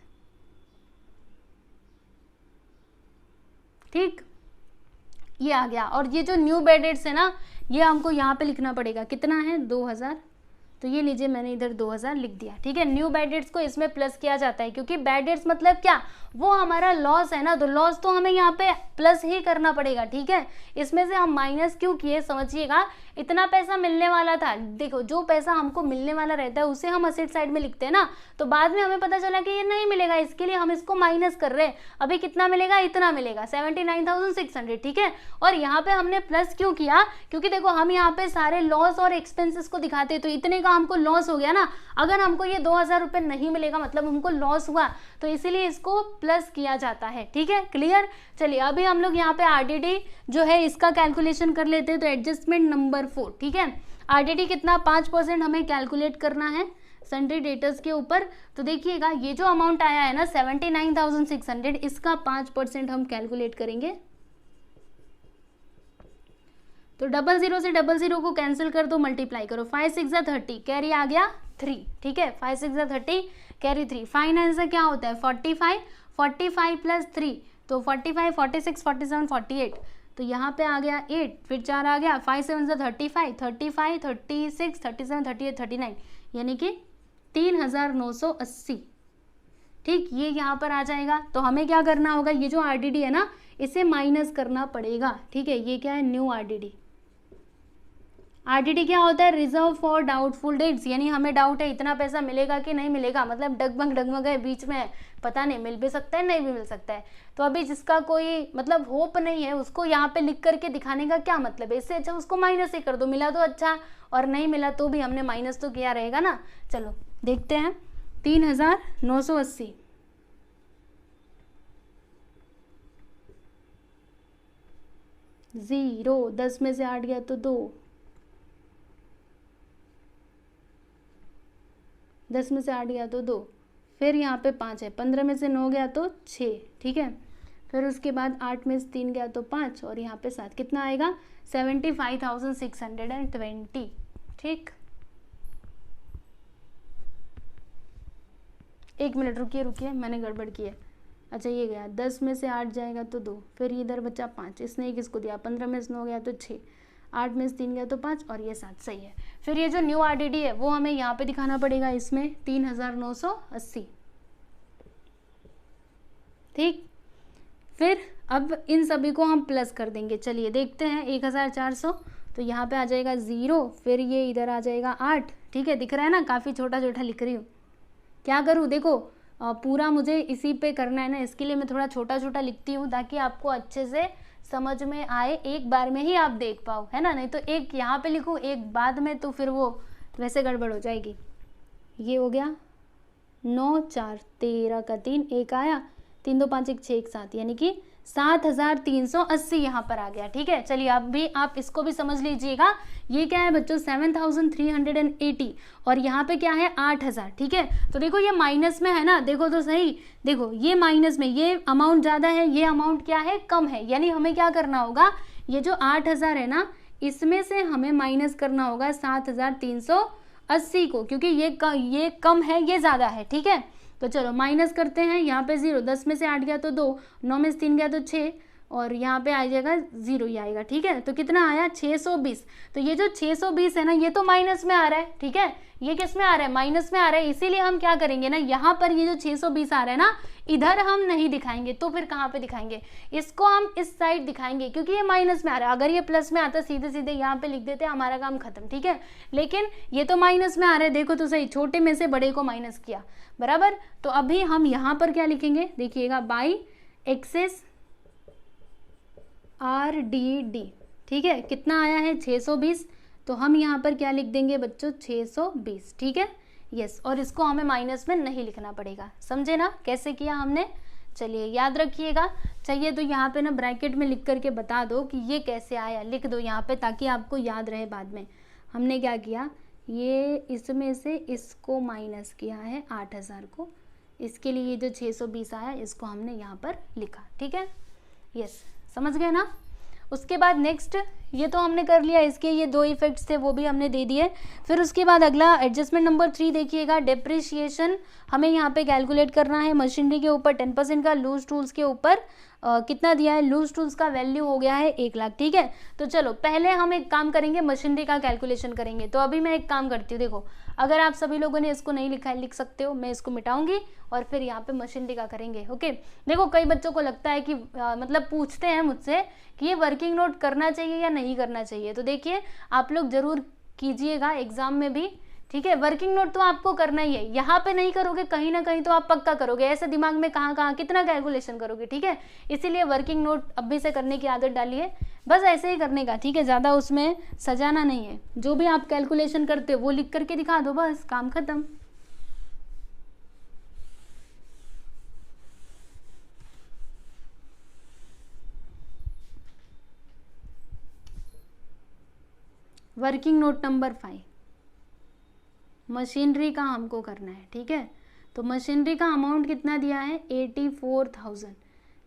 A: ठीक, ये आ गया। और ये जो न्यू बैड डेट्स है ना, ये हमको यहाँ पे लिखना पड़ेगा, कितना है, 2,000। तो ये लीजिए मैंने इधर 2,000 लिख दिया, ठीक है। न्यू बैड डेट्स को इसमें प्लस किया जाता है, क्योंकि बैड डेट्स मतलब क्या, वो हमारा लॉस है ना, तो लॉस तो हमें यहाँ पे प्लस ही करना पड़ेगा, ठीक है। इसमें से हम माइनस क्यों किए, समझिएगा, इतना पैसा मिलने वाला था। देखो जो पैसा हमको मिलने वाला रहता है उसे हम असेट साइड में लिखते हैं ना, तो बाद में हमें पता चला कि ये नहीं मिलेगा, इसके लिए हम इसको माइनस कर रहे हैं। अभी कितना मिलेगा, इतना मिलेगा, 79,600, ठीक है। और यहाँ पे हमने प्लस क्यों किया, क्योंकि देखो हम यहाँ पे सारे लॉस और एक्सपेंसेस को दिखाते हैं, तो इतने का हमको लॉस हो गया ना। अगर हमको ये 2,000 रुपये नहीं मिलेगा मतलब हमको लॉस हुआ, तो इसीलिए इसको प्लस किया जाता है, ठीक है, क्लियर। चलिए अभी हम लोग यहाँ पे आरडीडी जो है इसका कैलकुलेशन कर लेते हैं। तो एडजस्टमेंट नंबर 4, ठीक है। आरडीडी कितना, 5% हमें कैलकुलेट करना है सन्ड्री डेटर्स के ऊपर। तो देखिएगा ये जो अमाउंट आया है ना 79,600, इसका 5% हम कैलकुलेट करेंगे। तो 00 से 00 को कैंसिल कर दो, मल्टीप्लाई करो, 5 6 30, कैरी आ गया 3, ठीक है। 5 6 30, कैरी 3। फाइन आंसर क्या होता है, 45 प्लस 3, तो 45, 46, 47, 48। तो यहाँ पे आ गया 8, फिर 4 आ गया, 5 7 35, 35, 36, 37, 38, 39, यानी कि 3,980, ठीक, ये यहाँ पर आ जाएगा। तो हमें क्या करना होगा, ये जो आरडीडी है ना इसे माइनस करना पड़ेगा, ठीक है। ये क्या है, न्यू आरडीडी। आरडीडी क्या होता है, रिजर्व फॉर डाउटफुल डेट्स, यानी हमें डाउट है इतना पैसा मिलेगा कि नहीं मिलेगा, मतलब डगमग है बीच में, पता नहीं मिल भी सकता है नहीं भी मिल सकता है। तो अभी जिसका कोई मतलब होप नहीं है उसको यहाँ पे लिख करके दिखाने का क्या मतलब है, इससे अच्छा उसको माइनस ही कर दो, मिला तो अच्छा और नहीं मिला तो भी हमने माइनस तो किया रहेगा ना। चलो देखते हैं, 3,980, जीरो, 10 में से 8 गया तो 2, 10 में से 8 गया तो 2, फिर यहाँ पे 5 है, 15 में से 9 गया तो 6, ठीक है। फिर उसके बाद 8 में से 3 गया तो 5 और यहाँ पे 7, कितना आएगा, 75,620, ठीक। 1 मिनट रुकिए, मैंने गड़बड़ की है। अच्छा ये गया, 10 में से 8 जाएगा तो 2, फिर इधर बचा 5, इसने एक इसको दिया, 15 में से 9 गया तो 6, 8 में से 3 गया तो 5 और ये 7, सही है। फिर ये जो न्यू आरडीडी है वो हमें यहाँ पे दिखाना पड़ेगा, इसमें 3,980, ठीक। फिर अब इन सभी को हम प्लस कर देंगे, चलिए देखते हैं। 1,400 तो यहाँ पे आ जाएगा 0, फिर ये इधर आ जाएगा 8। ठीक है, दिख रहा है ना, काफ़ी छोटा छोटा लिख रही हूँ। क्या करूँ, देखो पूरा मुझे इसी पे करना है ना, इसके लिए मैं थोड़ा छोटा छोटा लिखती हूँ ताकि आपको अच्छे से समझ में आए, एक बार में ही आप देख पाओ, है ना। नहीं तो एक यहाँ पे लिखूँ एक बाद में तो फिर वो वैसे गड़बड़ हो जाएगी। ये हो गया 9 4 13 का 3, 1 आया, 3 2 5 1 6 1 7, यानी कि 7380 यहाँ पर आ गया। ठीक है, चलिए अब भी आप इसको भी समझ लीजिएगा। ये क्या है बच्चों, 7380 और यहाँ पे क्या है 8000। ठीक है, तो देखो ये माइनस में है ना, देखो तो सही, देखो ये माइनस में, ये अमाउंट ज़्यादा है, ये अमाउंट क्या है कम है, यानी हमें क्या करना होगा, ये जो 8000 है ना, इसमें से हमें माइनस करना होगा 7380 को, क्योंकि ये कम है, ये ज़्यादा है। ठीक है, तो चलो माइनस करते हैं। यहाँ पे 0, 10 में से 8 गया तो 2, 9 में से 3 गया तो 6, और यहाँ पे आ जाएगा 0 ही आएगा। ठीक है, तो कितना आया 620। तो ये जो 620 है ना, ये तो माइनस में आ रहा है। ठीक है, ये किस में आ रहा है, माइनस में आ रहा है, इसीलिए हम क्या करेंगे ना, यहाँ पर ये जो 620 आ रहा है ना, इधर हम नहीं दिखाएंगे, तो फिर कहाँ पे दिखाएंगे, इसको हम इस साइड दिखाएंगे, क्योंकि ये माइनस में आ रहा है। अगर ये प्लस में आता सीधे सीधे यहाँ पे लिख देते, हमारा काम खत्म। ठीक है, लेकिन ये तो माइनस में आ रहा है, देखो तो सही, छोटे में से बड़े को माइनस किया, बराबर। तो अभी हम यहाँ पर क्या लिखेंगे, देखिएगा, बाई एक्सेस RDD। ठीक है, कितना आया है 620, तो हम यहाँ पर क्या लिख देंगे बच्चों 620। ठीक है, यस, और इसको हमें माइनस में नहीं लिखना पड़ेगा, समझे ना कैसे किया हमने। चलिए याद रखिएगा, चाहिए तो यहाँ पे ना ब्रैकेट में लिख करके बता दो कि ये कैसे आया, लिख दो यहाँ पे ताकि आपको याद रहे बाद में। हमने क्या किया, ये इसमें से इसको माइनस किया है 8000 को, इसके लिए ये जो 620 आया इसको हमने यहाँ पर लिखा। ठीक है, यस, समझ गए ना। उसके बाद नेक्स्ट, ये तो हमने कर लिया, इसके ये 2 इफेक्ट्स थे वो भी हमने दे दिए। फिर उसके बाद अगला एडजस्टमेंट नंबर 3 देखिएगा, डेप्रिसिएशन हमें यहाँ पे कैलकुलेट करना है। मशीनरी के ऊपर 10% का, लूज टूल्स के ऊपर कितना दिया है, लूज टूल्स का वैल्यू हो गया है 1 लाख। ठीक है, तो चलो पहले हम एक काम करेंगे, मशीनरी का कैलकुलेशन करेंगे। तो अभी मैं एक काम करती हूँ, देखो अगर आप सभी लोगों ने इसको नहीं लिखा है, लिख सकते हो, मैं इसको मिटाऊंगी और फिर यहाँ पे मशीनरी का करेंगे। ओके, देखो कई बच्चों को लगता है कि मतलब पूछते हैं मुझसे कि ये वर्किंग नोट करना चाहिए या नहीं करना चाहिए। तो देखिए आप लोग जरूर कीजिएगा एग्जाम में भी। ठीक है, वर्किंग नोट तो आपको करना ही है, यहाँ पे नहीं करोगे कहीं ना कहीं तो आप पक्का करोगे, ऐसे दिमाग में कहाँ कहाँ कितना कैलकुलेशन करोगे। ठीक है, इसीलिए वर्किंग नोट अभी से करने की आदत डालिए, बस ऐसे ही करने का। ठीक है, ज़्यादा उसमें सजाना नहीं है, जो भी आप कैलकुलेशन करते हो वो लिख करके दिखा दो, बस काम खत्म। वर्किंग नोट नंबर 5, मशीनरी का हमको करना है। ठीक है, तो मशीनरी का अमाउंट कितना दिया है 84,000,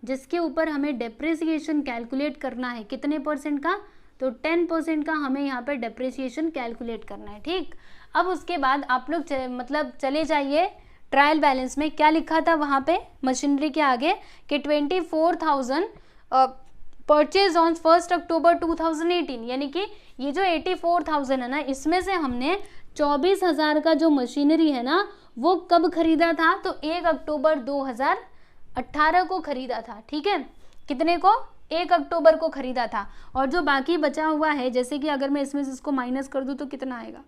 A: जिसके ऊपर हमें डेप्रिसिएशन कैलकुलेट करना है। कितने परसेंट का, तो 10% का हमें यहाँ पर डेप्रिसिएशन कैलकुलेट करना है। ठीक, अब उसके बाद आप लोग मतलब चले जाइए ट्रायल बैलेंस में, क्या लिखा था वहाँ पे मशीनरी के आगे कि 24,000 परचेज ऑन 1 अक्टूबर 2018, यानी कि ये जो 84,000 है ना, इसमें से हमने 24,000 का जो मशीनरी है ना वो कब खरीदा था, तो 1 अक्टूबर 2018 को खरीदा था। ठीक है, कितने को, 1 अक्टूबर को खरीदा था। और जो बाकी बचा हुआ है, जैसे कि अगर मैं इसमें से इसको माइनस कर दूं तो कितना आएगा,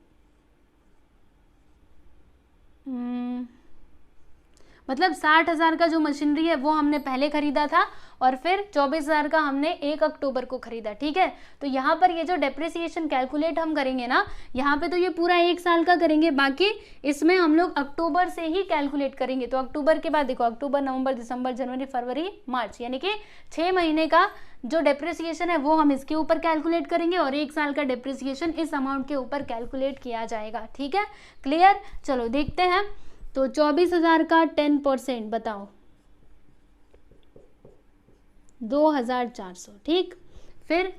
A: मतलब 60,000 का जो मशीनरी है वो हमने पहले खरीदा था और फिर 24,000 का हमने 1 अक्टूबर को खरीदा। ठीक है, तो यहाँ पर ये जो डेप्रिसिएशन कैलकुलेट हम करेंगे ना, यहाँ पे तो ये पूरा 1 साल का करेंगे, बाकी इसमें हम लोग अक्टूबर से ही कैलकुलेट करेंगे। तो अक्टूबर के बाद देखो, अक्टूबर, नवंबर, दिसंबर, जनवरी, फरवरी, मार्च, यानी कि 6 महीने का जो डेप्रिसिएशन है वो हम इसके ऊपर कैलकुलेट करेंगे और 1 साल का डेप्रिसिएशन इस अमाउंट के ऊपर कैलकुलेट किया जाएगा। ठीक है, क्लियर। चलो देखते हैं, तो 24,000 का 10% बताओ, 2,400। ठीक, फिर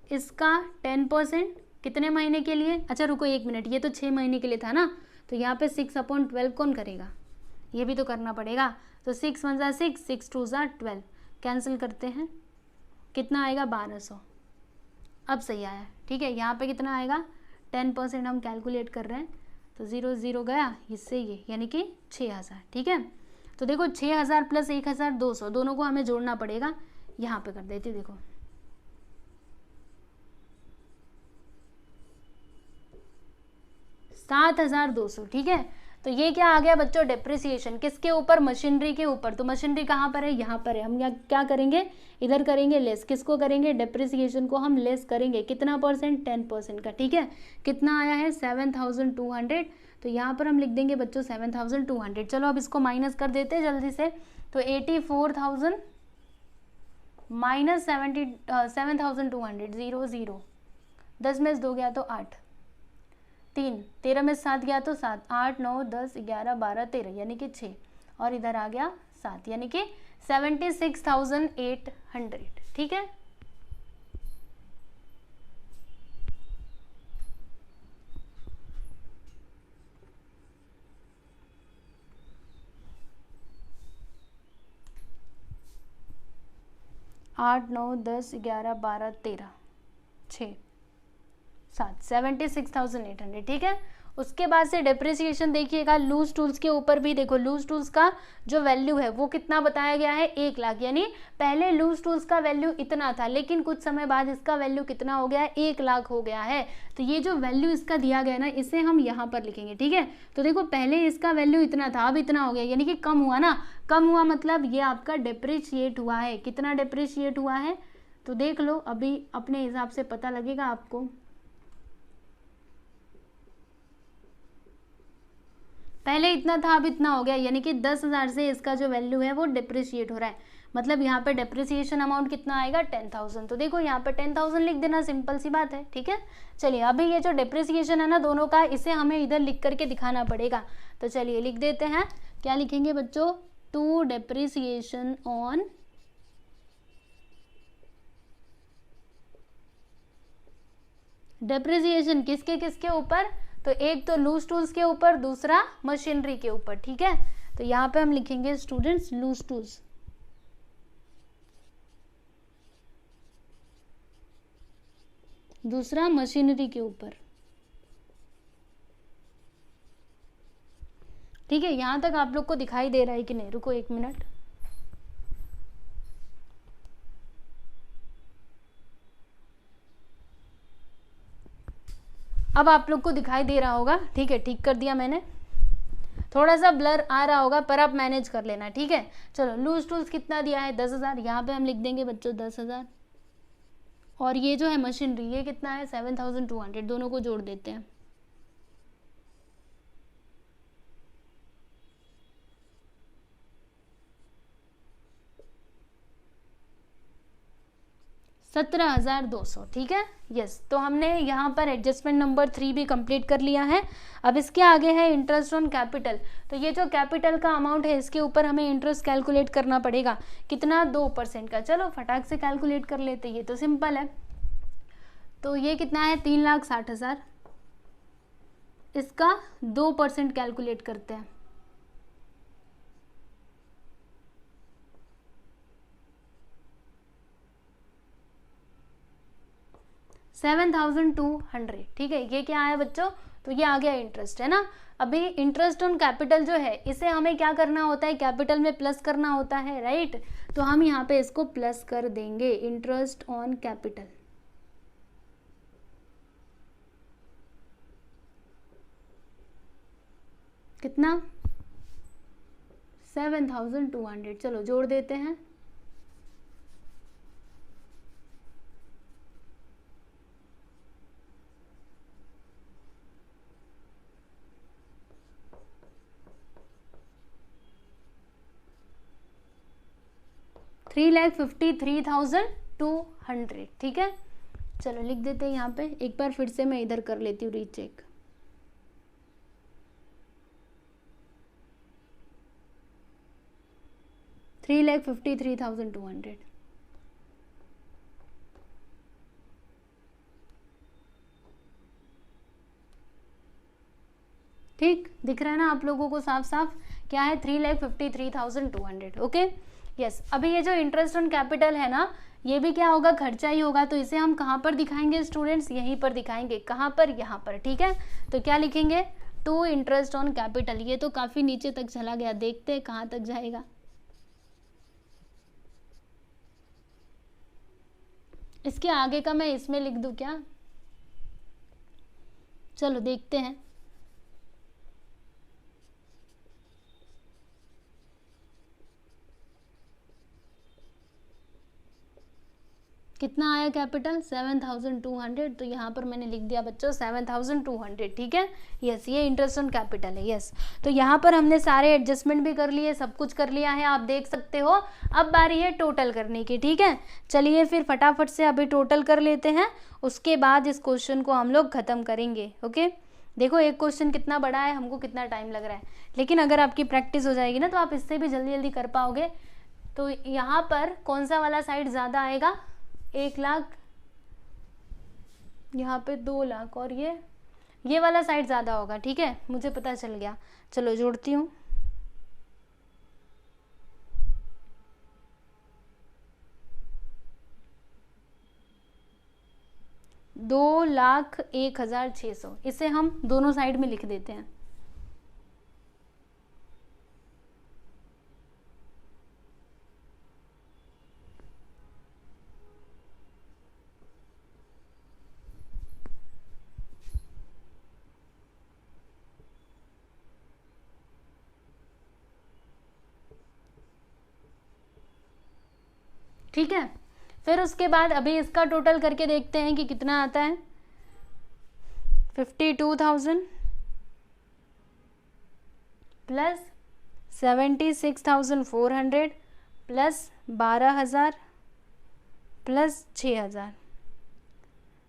A: इसका 10% कितने महीने के लिए, अच्छा रुको 1 मिनट, ये तो 6 महीने के लिए था ना, तो यहाँ पे 6/12 कौन करेगा, ये भी तो करना पड़ेगा। तो 6 1 6, 6 2 12, कैंसिल करते हैं, कितना आएगा 1200। अब सही आया। ठीक है, यहाँ पे कितना आएगा, 10% हम कैलकुलेट कर रहे हैं, तो 0 0 गया, इससे ये यानी कि 6,000। ठीक है, तो देखो 6,000 प्लस 1,200 दोनों को हमें जोड़ना पड़ेगा। यहाँ पे कर देती हूँ, देखो 7,200, ठीक है। तो ये क्या आ गया बच्चों, डेप्रिसिएशन किसके ऊपर, मशीनरी के ऊपर। तो मशीनरी कहाँ पर है, यहाँ पर है। हम यहाँ क्या करेंगे, इधर करेंगे लेस, किसको करेंगे, डेप्रिसिएशन को हम लेस करेंगे। कितना परसेंट, 10% का, ठीक है। कितना आया है, 7,200। तो यहाँ पर हम लिख देंगे बच्चों 7,200। चलो अब इसको माइनस कर देते हैं जल्दी से। तो 84,000 माइनस 7,200, 0 0, 10 में से 2 गया तो 8, 3, 13 में 7 गया तो 7, 8 9 10 11 12 13, यानी कि 6, और इधर आ गया 7, यानी कि 76,800, ठीक है। आठ 9 10 11 12 13 6 7, 76,800, ठीक है। उसके बाद से डेप्रिसिएशन देखिएगा, लूज टूल्स के ऊपर भी देखो, लूज टूल्स का जो वैल्यू है वो कितना बताया गया है, 1 लाख। यानी पहले लूज टूल्स का वैल्यू इतना था, लेकिन कुछ समय बाद इसका वैल्यू कितना हो गया है, 1 लाख हो गया है। तो ये जो वैल्यू इसका दिया गया ना, इसे हम यहाँ पर लिखेंगे, ठीक है। तो देखो पहले इसका वैल्यू इतना था, अब इतना हो गया, यानी कि कम हुआ ना। कम हुआ मतलब ये आपका डेप्रिशिएट हुआ है। कितना डेप्रिशिएट हुआ है, तो देख लो, अभी अपने हिसाब से पता लगेगा आपको। पहले इतना था, अब इतना हो गया, यानी कि 10,000 से इसका जो वैल्यू है वो डिप्रिशिएट हो रहा है। मतलब यहाँ पे डिप्रिसिएशन अमाउंट कितना आएगा, 10,000। तो देखो यहाँ पे 10,000 लिख देना, सिंपल सी बात है, ठीक है। चलिए अभी ये जो डिप्रिसिएशन है ना दोनों का, इसे हमें इधर लिख करके दिखाना पड़ेगा। तो चलिए लिख देते हैं, क्या लिखेंगे बच्चों, टू डिप्रिसिएशन ऑन डिप्रिसिएशन किसके किसके ऊपर, तो एक तो लूज टूल्स के ऊपर, दूसरा मशीनरी के ऊपर, ठीक है। तो यहाँ पे हम लिखेंगे स्टूडेंट्स लूज टूल्स, दूसरा मशीनरी के ऊपर, ठीक है। यहां तक आप लोग को दिखाई दे रहा है कि नहीं, रुको 1 मिनट। अब आप लोग को दिखाई दे रहा होगा, ठीक है, ठीक कर दिया मैंने। थोड़ा सा ब्लर आ रहा होगा पर आप मैनेज कर लेना, ठीक है। चलो लूज टूल्स कितना दिया है, 10,000, यहाँ पे हम लिख देंगे बच्चों 10,000। और ये जो है मशीनरी, ये कितना है, 7,200, दोनों को जोड़ देते हैं। $17,200, ठीक है। यस, तो हमने यहाँ पर एडजस्टमेंट नंबर 3 भी कंप्लीट कर लिया है। अब इसके आगे है इंटरेस्ट ऑन कैपिटल। तो ये जो कैपिटल का अमाउंट है, इसके ऊपर हमें इंटरेस्ट कैलकुलेट करना पड़ेगा। कितना, 2% का। चलो फटाक से कैलकुलेट कर लेते, ये तो सिंपल है। तो ये कितना है, 3,60,000। इसका 2% कैलकुलेट करते हैं। $7,200, ठीक है। ये क्या है बच्चों, तो ये आ गया इंटरेस्ट, है ना। अभी इंटरेस्ट ऑन कैपिटल जो है, इसे हमें क्या करना होता है, कैपिटल में प्लस करना होता है, राइट। तो हम यहाँ पे इसको प्लस कर देंगे, इंटरेस्ट ऑन कैपिटल। कितना, 7,200। चलो जोड़ देते हैं। $3,53,200, ठीक है। चलो लिख देते हैं यहाँ पे। एक बार फिर से मैं इधर कर लेती हूँ रीचेक। $3,53,200, ठीक दिख रहा है ना आप लोगों को साफ साफ, क्या है, 3,53,200, ओके। यस, अभी ये जो इंटरेस्ट ऑन कैपिटल है ना, ये भी क्या होगा, खर्चा ही होगा। तो इसे हम कहाँ पर दिखाएंगे स्टूडेंट्स, यहीं पर दिखाएंगे। कहाँ पर, यहाँ पर, ठीक है। तो क्या लिखेंगे, टू इंटरेस्ट ऑन कैपिटल। ये तो काफी नीचे तक चला गया, देखते हैं कहाँ तक जाएगा। इसके आगे का मैं इसमें लिख दूं क्या, चलो देखते हैं। कितना आया कैपिटल 7200, तो यहाँ पर मैंने लिख दिया बच्चों 7200, ठीक है। यस, ये इंटरेस्ट ऑन कैपिटल है। यस, तो यहाँ पर हमने सारे एडजस्टमेंट भी कर लिए, सब कुछ कर लिया है, आप देख सकते हो। अब बारी है टोटल करने की, ठीक है। चलिए फिर फटाफट से अभी टोटल कर लेते हैं, उसके बाद इस क्वेश्चन को हम लोग खत्म करेंगे। ओके, देखो एक क्वेश्चन कितना बड़ा है, हमको कितना टाइम लग रहा है, लेकिन अगर आपकी प्रैक्टिस हो जाएगी ना तो आप इससे भी जल्दी जल्दी कर पाओगे। तो यहाँ पर कौन सा वाला साइड ज़्यादा आएगा, 1 लाख, यहाँ पे 2 लाख, और ये वाला साइड ज़्यादा होगा, ठीक है, मुझे पता चल गया। चलो जोड़ती हूँ। 2,01,600, इसे हम दोनों साइड में लिख देते हैं। ठीक है, फिर उसके बाद अभी इसका टोटल करके देखते हैं कि कितना आता है। 52,000 प्लस 76,400 प्लस 12,000 प्लस 6,000,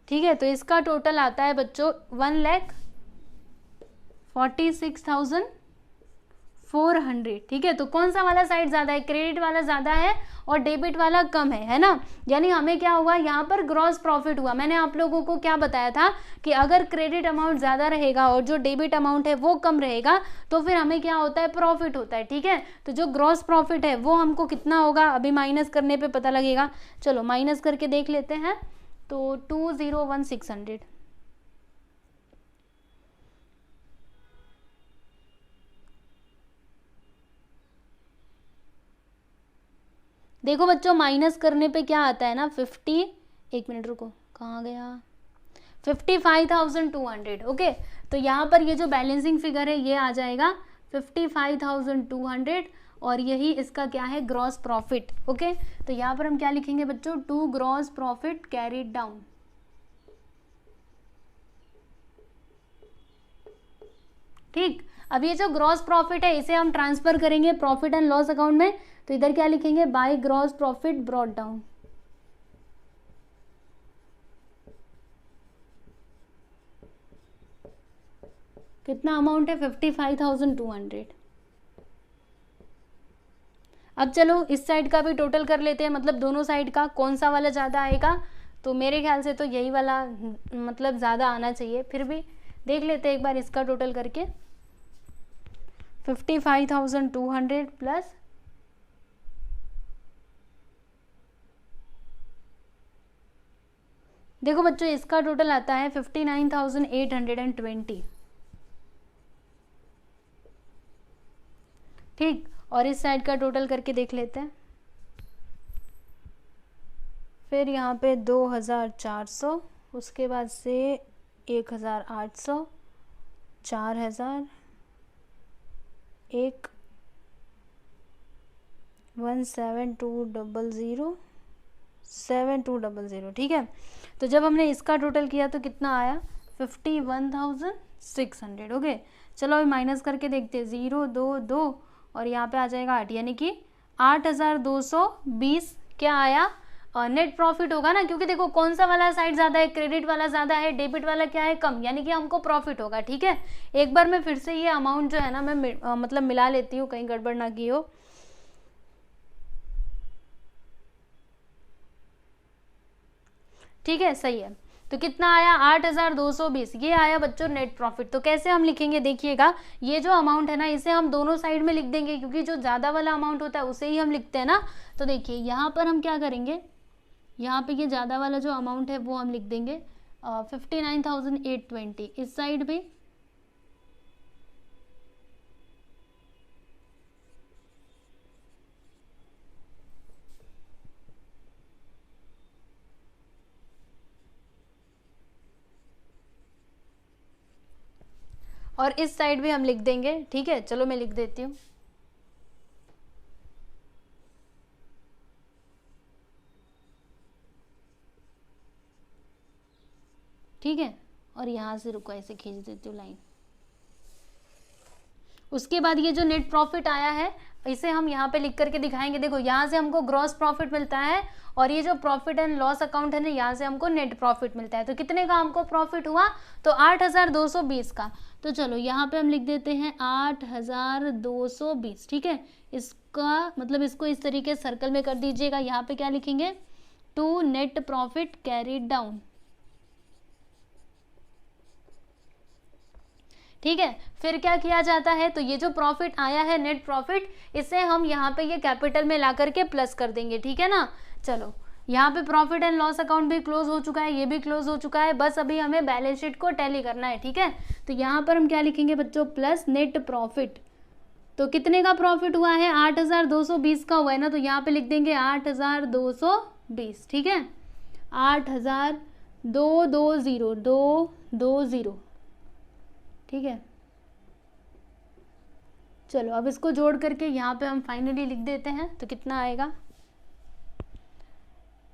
A: ठीक है। तो इसका टोटल आता है बच्चों 1,46,400, ठीक है। तो कौन सा वाला साइड ज़्यादा है, क्रेडिट वाला ज़्यादा है और डेबिट वाला कम है ना। यानी हमें क्या हुआ, यहाँ पर ग्रॉस प्रॉफिट हुआ। मैंने आप लोगों को क्या बताया था कि अगर क्रेडिट अमाउंट ज़्यादा रहेगा और जो डेबिट अमाउंट है वो कम रहेगा तो फिर हमें क्या होता है, प्रॉफिट होता है, ठीक है। तो जो ग्रॉस प्रॉफिट है वो हमको कितना होगा, अभी माइनस करने पे पता लगेगा। चलो माइनस करके देख लेते हैं। तो 201,600, देखो बच्चों माइनस करने पे क्या आता है ना, 50, एक मिनट रुको, कहाँ गया, 55,200। ओके, तो यहाँ पर ये जो बैलेंसिंग फिगर है ये आ जाएगा 55,200 और यही इसका क्या है, ग्रॉस प्रॉफिट। ओके, तो यहाँ पर हम क्या लिखेंगे बच्चों, to gross profit carried down. ठीक, अब ये जो ग्रॉस प्रॉफिट है इसे हम ट्रांसफर करेंगे प्रॉफिट एंड लॉस अकाउंट में, तो इधर क्या लिखेंगे, by gross profit brought down. कितना अमाउंट है, 55,200। अब चलो इस साइड का भी टोटल कर लेते हैं, मतलब दोनों साइड का कौन सा वाला ज़्यादा आएगा। तो मेरे ख्याल से तो यही वाला मतलब ज़्यादा आना चाहिए, फिर भी देख लेते हैं एक बार इसका टोटल करके। 55,200 प्लस देखो बच्चों इसका टोटल आता है 59,820, ठीक। और इस साइड का टोटल करके देख लेते हैं। फिर यहाँ पे 2,400, उसके बाद से 1,800, 4,000, 1,7,200, 7,200, ठीक है। तो जब हमने इसका टोटल किया तो कितना आया, 51,600। ओके, चलो अभी माइनस करके देखते हैं, 0, 2, 2 और यहाँ पे आ जाएगा 8, यानी कि 8,220 क्या आया, नेट प्रॉफिट होगा ना, क्योंकि देखो कौन सा वाला साइड ज़्यादा है, क्रेडिट वाला ज़्यादा है, डेबिट वाला क्या है, कम, यानी कि हमको प्रॉफिट होगा, ठीक है। एक बार मैं फिर से ये अमाउंट जो है ना मैं मतलब मिला लेती हूँ, कहीं गड़बड़ ना की हो। ठीक है, सही है। तो कितना आया, 8,220, ये आया बच्चों नेट प्रॉफिट। तो कैसे हम लिखेंगे, देखिएगा ये जो अमाउंट है ना इसे हम दोनों साइड में लिख देंगे, क्योंकि जो ज़्यादा वाला अमाउंट होता है उसे ही हम लिखते हैं ना। तो देखिए यहाँ पर हम क्या करेंगे, यहाँ पे ये ज़्यादा वाला जो अमाउंट है वो हम लिख देंगे 59,820, इस साइड भी और इस साइड भी हम लिख देंगे, ठीक है। चलो मैं लिख देती हूँ। ठीक है, और यहाँ से रुको ऐसे खींच देती हूँ लाइन। उसके बाद ये जो नेट प्रॉफिट आया है इसे हम यहाँ पे लिख करके दिखाएंगे। देखो यहाँ से हमको ग्रॉस प्रॉफिट मिलता है और ये जो प्रॉफिट एंड लॉस अकाउंट है ना, यहाँ से हमको नेट प्रॉफिट मिलता है। तो कितने का हमको प्रॉफिट हुआ? तो 8,220 का। तो चलो यहाँ पे हम लिख देते हैं 8,220, ठीक है। इसका मतलब इसको इस तरीके सर्कल में कर दीजिएगा। यहाँ पे क्या लिखेंगे? To net profit carried down, ठीक है। फिर क्या किया जाता है? तो ये जो प्रॉफिट आया है नेट प्रॉफिट, इसे हम यहाँ पे ये कैपिटल में ला करके प्लस कर देंगे, ठीक है ना। चलो यहाँ पे प्रॉफिट एंड लॉस अकाउंट भी क्लोज हो चुका है, ये भी क्लोज हो चुका है, बस अभी हमें बैलेंस शीट को टैली करना है, ठीक है। तो यहाँ पर हम क्या लिखेंगे बच्चों? Plus net profit. तो कितने का प्रॉफिट हुआ है? 8,220 का हुआ है ना, तो यहाँ पे लिख देंगे 8,220, ठीक है। 8,220, ठीक है। चलो अब इसको जोड़ करके यहाँ पे हम फाइनली लिख देते हैं। तो कितना आएगा?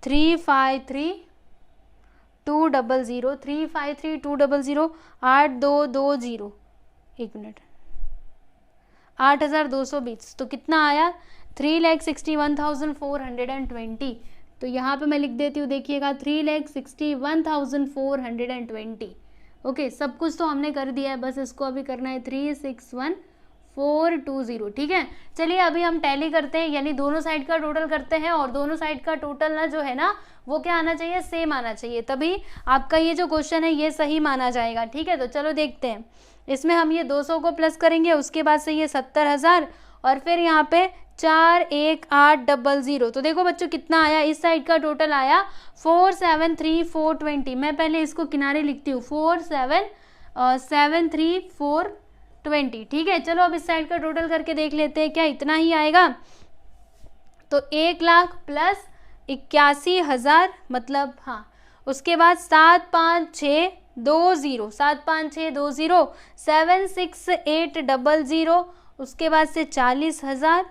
A: 353,200, 353,200, 8,220, एक मिनट, 8,220। तो कितना आया? 3,61,420। तो यहाँ पे मैं लिख देती हूँ, देखिएगा 3,61,420। ओके, सब कुछ तो हमने कर दिया है, बस इसको अभी करना है 361,420, ठीक है। चलिए अभी हम टैली करते हैं, यानी दोनों साइड का टोटल करते हैं, और दोनों साइड का टोटल ना जो है ना वो क्या आना चाहिए? सेम आना चाहिए, तभी आपका ये जो क्वेश्चन है ये सही माना जाएगा, ठीक है। तो चलो देखते हैं। इसमें हम ये 200 को प्लस करेंगे, उसके बाद से ये 70,000 और फिर यहाँ पे 41800। तो देखो बच्चों कितना आया? इस साइड का टोटल आया 473,420। मैं पहले इसको किनारे लिखती हूँ, 4,773,420, ठीक है। चलो अब इस साइड का टोटल करके देख लेते हैं, क्या इतना ही आएगा? तो 1 लाख प्लस 81,000, मतलब हाँ। उसके बाद 75620, 75620, 76800, उसके बाद से 40,000,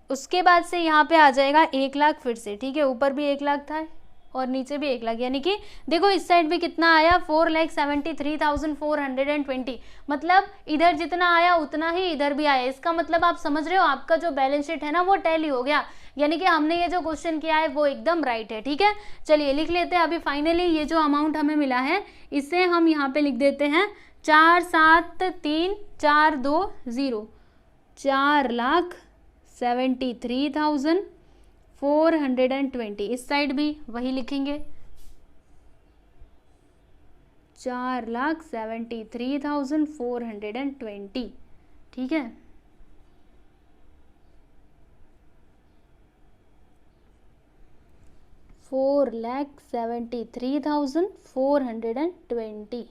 A: उसके बाद से यहाँ पे आ जाएगा 1 लाख फिर से, ठीक है। ऊपर भी 1 लाख था और नीचे भी 1 लाख, यानी कि देखो इस साइड भी कितना आया? 4,73,420। मतलब इधर जितना आया उतना ही इधर भी आया। इसका मतलब आप समझ रहे हो, आपका जो बैलेंस शीट है ना वो टैली हो गया, यानी कि हमने ये जो क्वेश्चन किया है वो एकदम राइट है, ठीक है। चलिए लिख लेते हैं। अभी फाइनली ये जो अमाउंट हमें मिला है इसे हम यहाँ पे लिख देते हैं 4,73,420, 4,73,420। इस साइड भी वही लिखेंगे, 4,73,420, ठीक है। $4,73,420,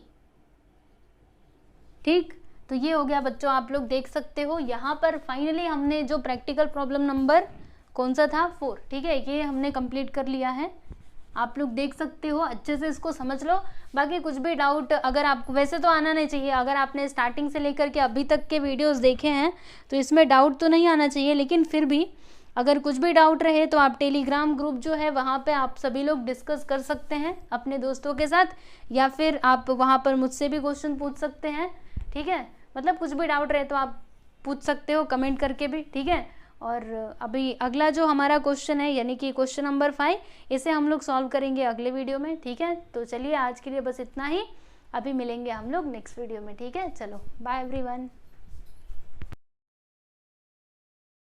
A: ठीक। तो ये हो गया बच्चों, आप लोग देख सकते हो यहाँ पर फाइनली हमने जो प्रैक्टिकल प्रॉब्लम नंबर कौन सा था? 4, ठीक है, ये हमने कंप्लीट कर लिया है। आप लोग देख सकते हो, अच्छे से इसको समझ लो। बाकी कुछ भी डाउट अगर आपको, वैसे तो आना नहीं चाहिए, अगर आपने स्टार्टिंग से लेकर के अभी तक के वीडियोस देखे हैं तो इसमें डाउट तो नहीं आना चाहिए, लेकिन फिर भी अगर कुछ भी डाउट रहे तो आप टेलीग्राम ग्रुप जो है वहाँ पे आप सभी लोग डिस्कस कर सकते हैं अपने दोस्तों के साथ, या फिर आप वहाँ पर मुझसे भी क्वेश्चन पूछ सकते हैं, ठीक है। मतलब कुछ भी डाउट रहे तो आप पूछ सकते हो कमेंट करके भी, ठीक है। और अभी अगला जो हमारा क्वेश्चन है, यानी कि क्वेश्चन नंबर 5, इसे हम लोग सॉल्व करेंगे अगले वीडियो में, ठीक है। तो चलिए आज के लिए बस इतना ही, अभी मिलेंगे हम लोग नेक्स्ट वीडियो में, ठीक है। चलो बाय एवरीवन।